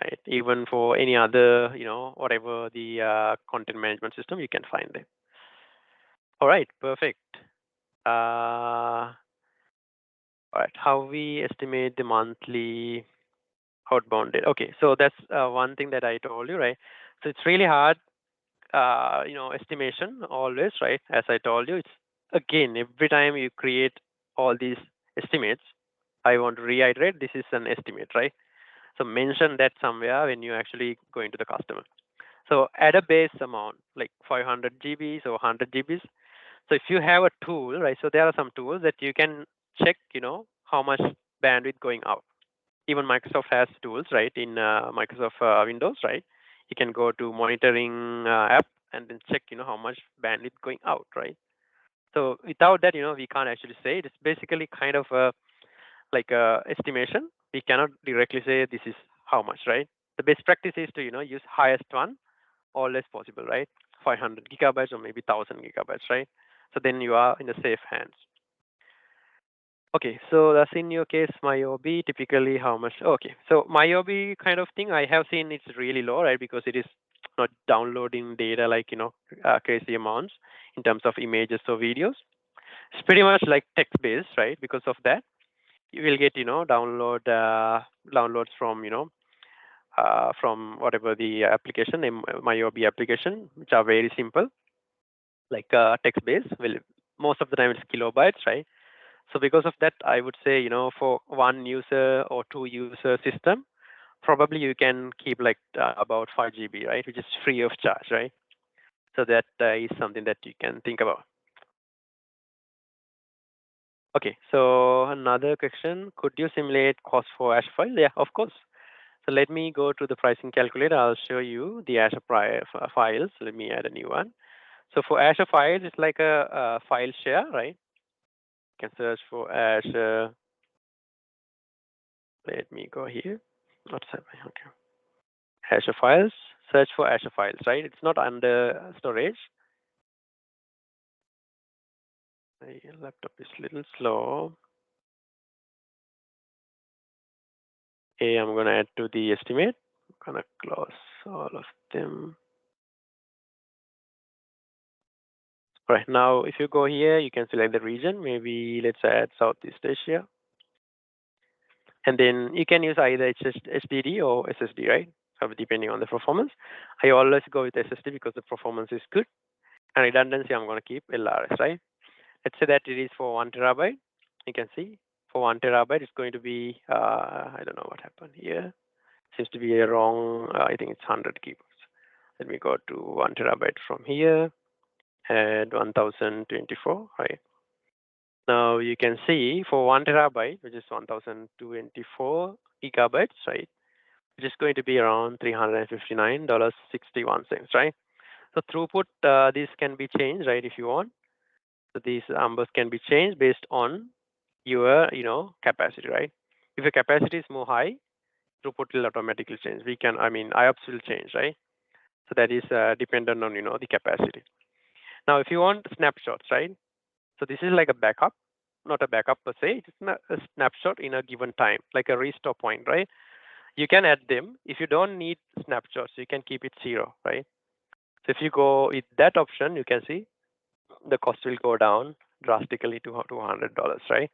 right? Even for any other, whatever the content management system, you can find them. All right, perfect. All right, how we estimate the monthly outbound data. Okay, so that's one thing that I told you, right? So it's really hard, estimation always, right? As I told you, it's again, every time you create all these estimates, I want to reiterate this is an estimate, right? So mention that somewhere when you actually go into the customer. So add a base amount like 500 GBs or 100 GBs. So if you have a tool, right? So there are some tools that you can check, how much bandwidth going out. Even Microsoft has tools, right? In Microsoft Windows, right? You can go to monitoring app and then check, how much bandwidth going out, right? So without that, we can't actually say. It's basically kind of like a estimation. We cannot directly say this is how much, right? The best practice is to, use highest one always possible, right? 500 gigabytes or maybe 1000 gigabytes, right? So then you are in the safe hands. Okay, so that's in your case, MyOB, typically how much? Okay, so MyOB kind of thing, I have seen it's really low, right? Because it is not downloading data like, crazy amounts in terms of images or videos. It's pretty much like text-based, right? Because of that, you will get, downloads from, from whatever the application, MyOB application, which are very simple, like text-based. Well, most of the time it's kilobytes, right? So because of that, I would say, for one user or two user system, probably you can keep like about 5 GB, right? Which is free of charge, right? So that is something that you can think about. Okay, so another question, could you simulate cost for Azure file? Yeah, of course. So let me go to the pricing calculator. I'll show you the Azure files. Let me add a new one. So for Azure files, it's like a file share, right? You can search for Azure. Let me go here. What's happening? Okay. Azure files. Search for Azure files, right? It's not under storage. My laptop is a little slow. Okay, I'm going to add to the estimate. I'm going to close all of them. Right now, if you go here, you can select the region. Maybe let's add Southeast Asia. And then you can use either HDD or SSD, right? So depending on the performance. I always go with SSD because the performance is good. And redundancy, I'm going to keep LRS, right? Let's say that it is for 1 terabyte. You can see for 1 terabyte, it's going to be, I don't know what happened here. Seems to be a wrong, I think it's 100 keyboards. Let me go to 1 terabyte from here and 1024, right? Now you can see for 1 terabyte, which is 1024 gigabytes, right? Which is going to be around $359.61, right? So throughput, this can be changed, right, if you want. So these numbers can be changed based on your, capacity, right? If your capacity is more high, throughput will automatically change. IOPS will change, right? So that is dependent on, the capacity. Now, if you want snapshots, right? So this is like a backup, not a backup per se. It's not a snapshot in a given time, like a restore point, right? You can add them. If you don't need snapshots, you can keep it 0, right? So if you go with that option, you can see the cost will go down drastically to $200, right?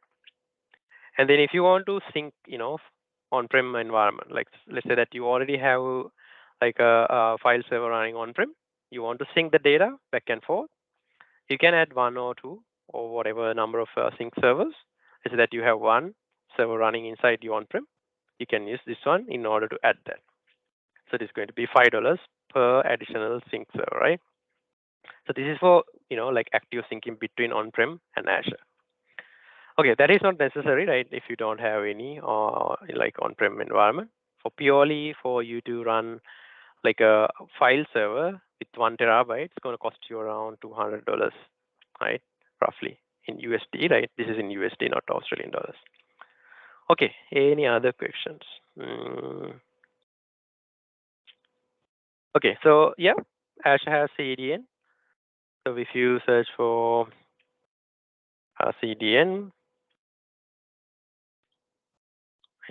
And then if you want to sync, on-prem environment, like let's say that you already have like a file server running on-prem, you want to sync the data back and forth, you can add one or two or whatever number of sync servers. Let's say that you have one server running inside the on-prem, you can use this one in order to add that. So it is going to be $5 per additional sync server, right? So this is for, like active syncing between on-prem and Azure. Okay, that is not necessary, right? If you don't have any like on-prem environment. For purely for you to run like a file server with 1 terabyte, it's going to cost you around $200, right? Roughly in USD, right? This is in USD, not Australian dollars. Okay, any other questions? Okay, so yeah, Azure has CDN. So if you search for CDN,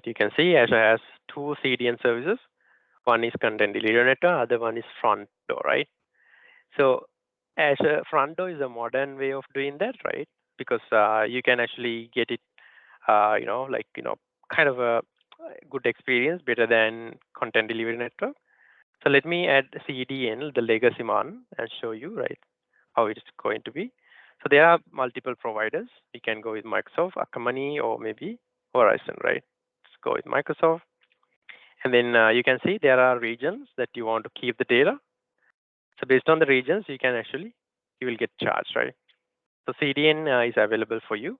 you can see Azure has two CDN services. One is content delivery network, other one is front door, right? So Azure front door is a modern way of doing that, right? Because you can actually get it, kind of a good experience, better than content delivery network. So let me add CDN, the legacy one, and show you, right, how it's going to be. So there are multiple providers. You can go with Microsoft, Akamai, or maybe Horizon, right? Let's go with Microsoft. And then you can see there are regions that you want to keep the data. So based on the regions, you will get charged, right? So CDN is available for you.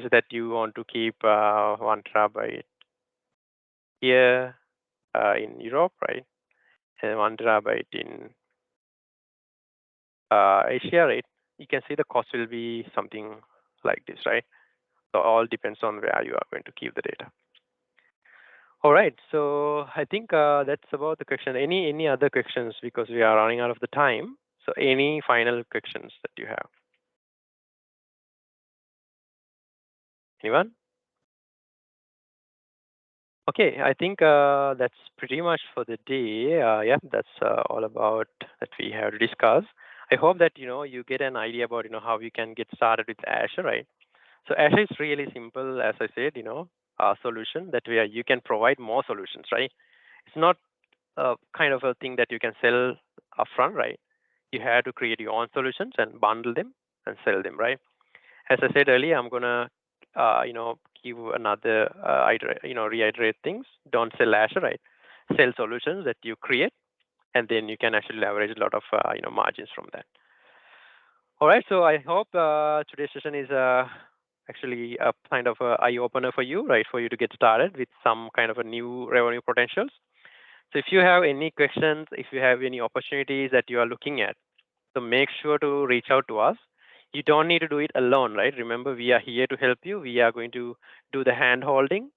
So that you want to keep 1 terabyte here in Europe, right? And 1 terabyte in Asia, right? You can see the cost will be something like this, right? So all depends on where you are going to keep the data. All right, so I think that's about the question. Any other questions, because we are running out of the time? So any final questions that you have? Anyone? Okay, I think that's pretty much for the day. Yeah, that's all about that we have to discuss. I hope that you get an idea about how you can get started with Azure, right? So Azure is really simple, as I said, a solution that where you can provide more solutions, right? It's not kind of a thing that you can sell upfront, right? You have to create your own solutions and bundle them and sell them, right? As I said earlier, I'm gonna, give another, reiterate things. Don't sell Azure, right? Sell solutions that you create, and then you can actually leverage a lot of, margins from that. All right. So I hope today's session is actually a kind of a eye opener for you, right? For you to get started with some kind of a new revenue potentials. So if you have any questions, if you have any opportunities that you are looking at, so make sure to reach out to us. You don't need to do it alone, right? Remember, we are here to help you. We are going to do the hand holding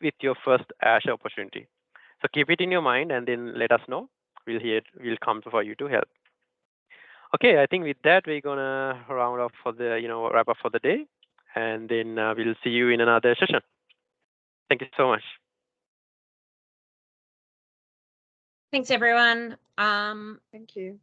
with your first Azure opportunity. So keep it in your mind and then let us know. We'll come for you to help. Okay, I think with that we're gonna round off for the wrap up for the day, and then we'll see you in another session. Thank you so much.
Thanks, everyone.
Thank you.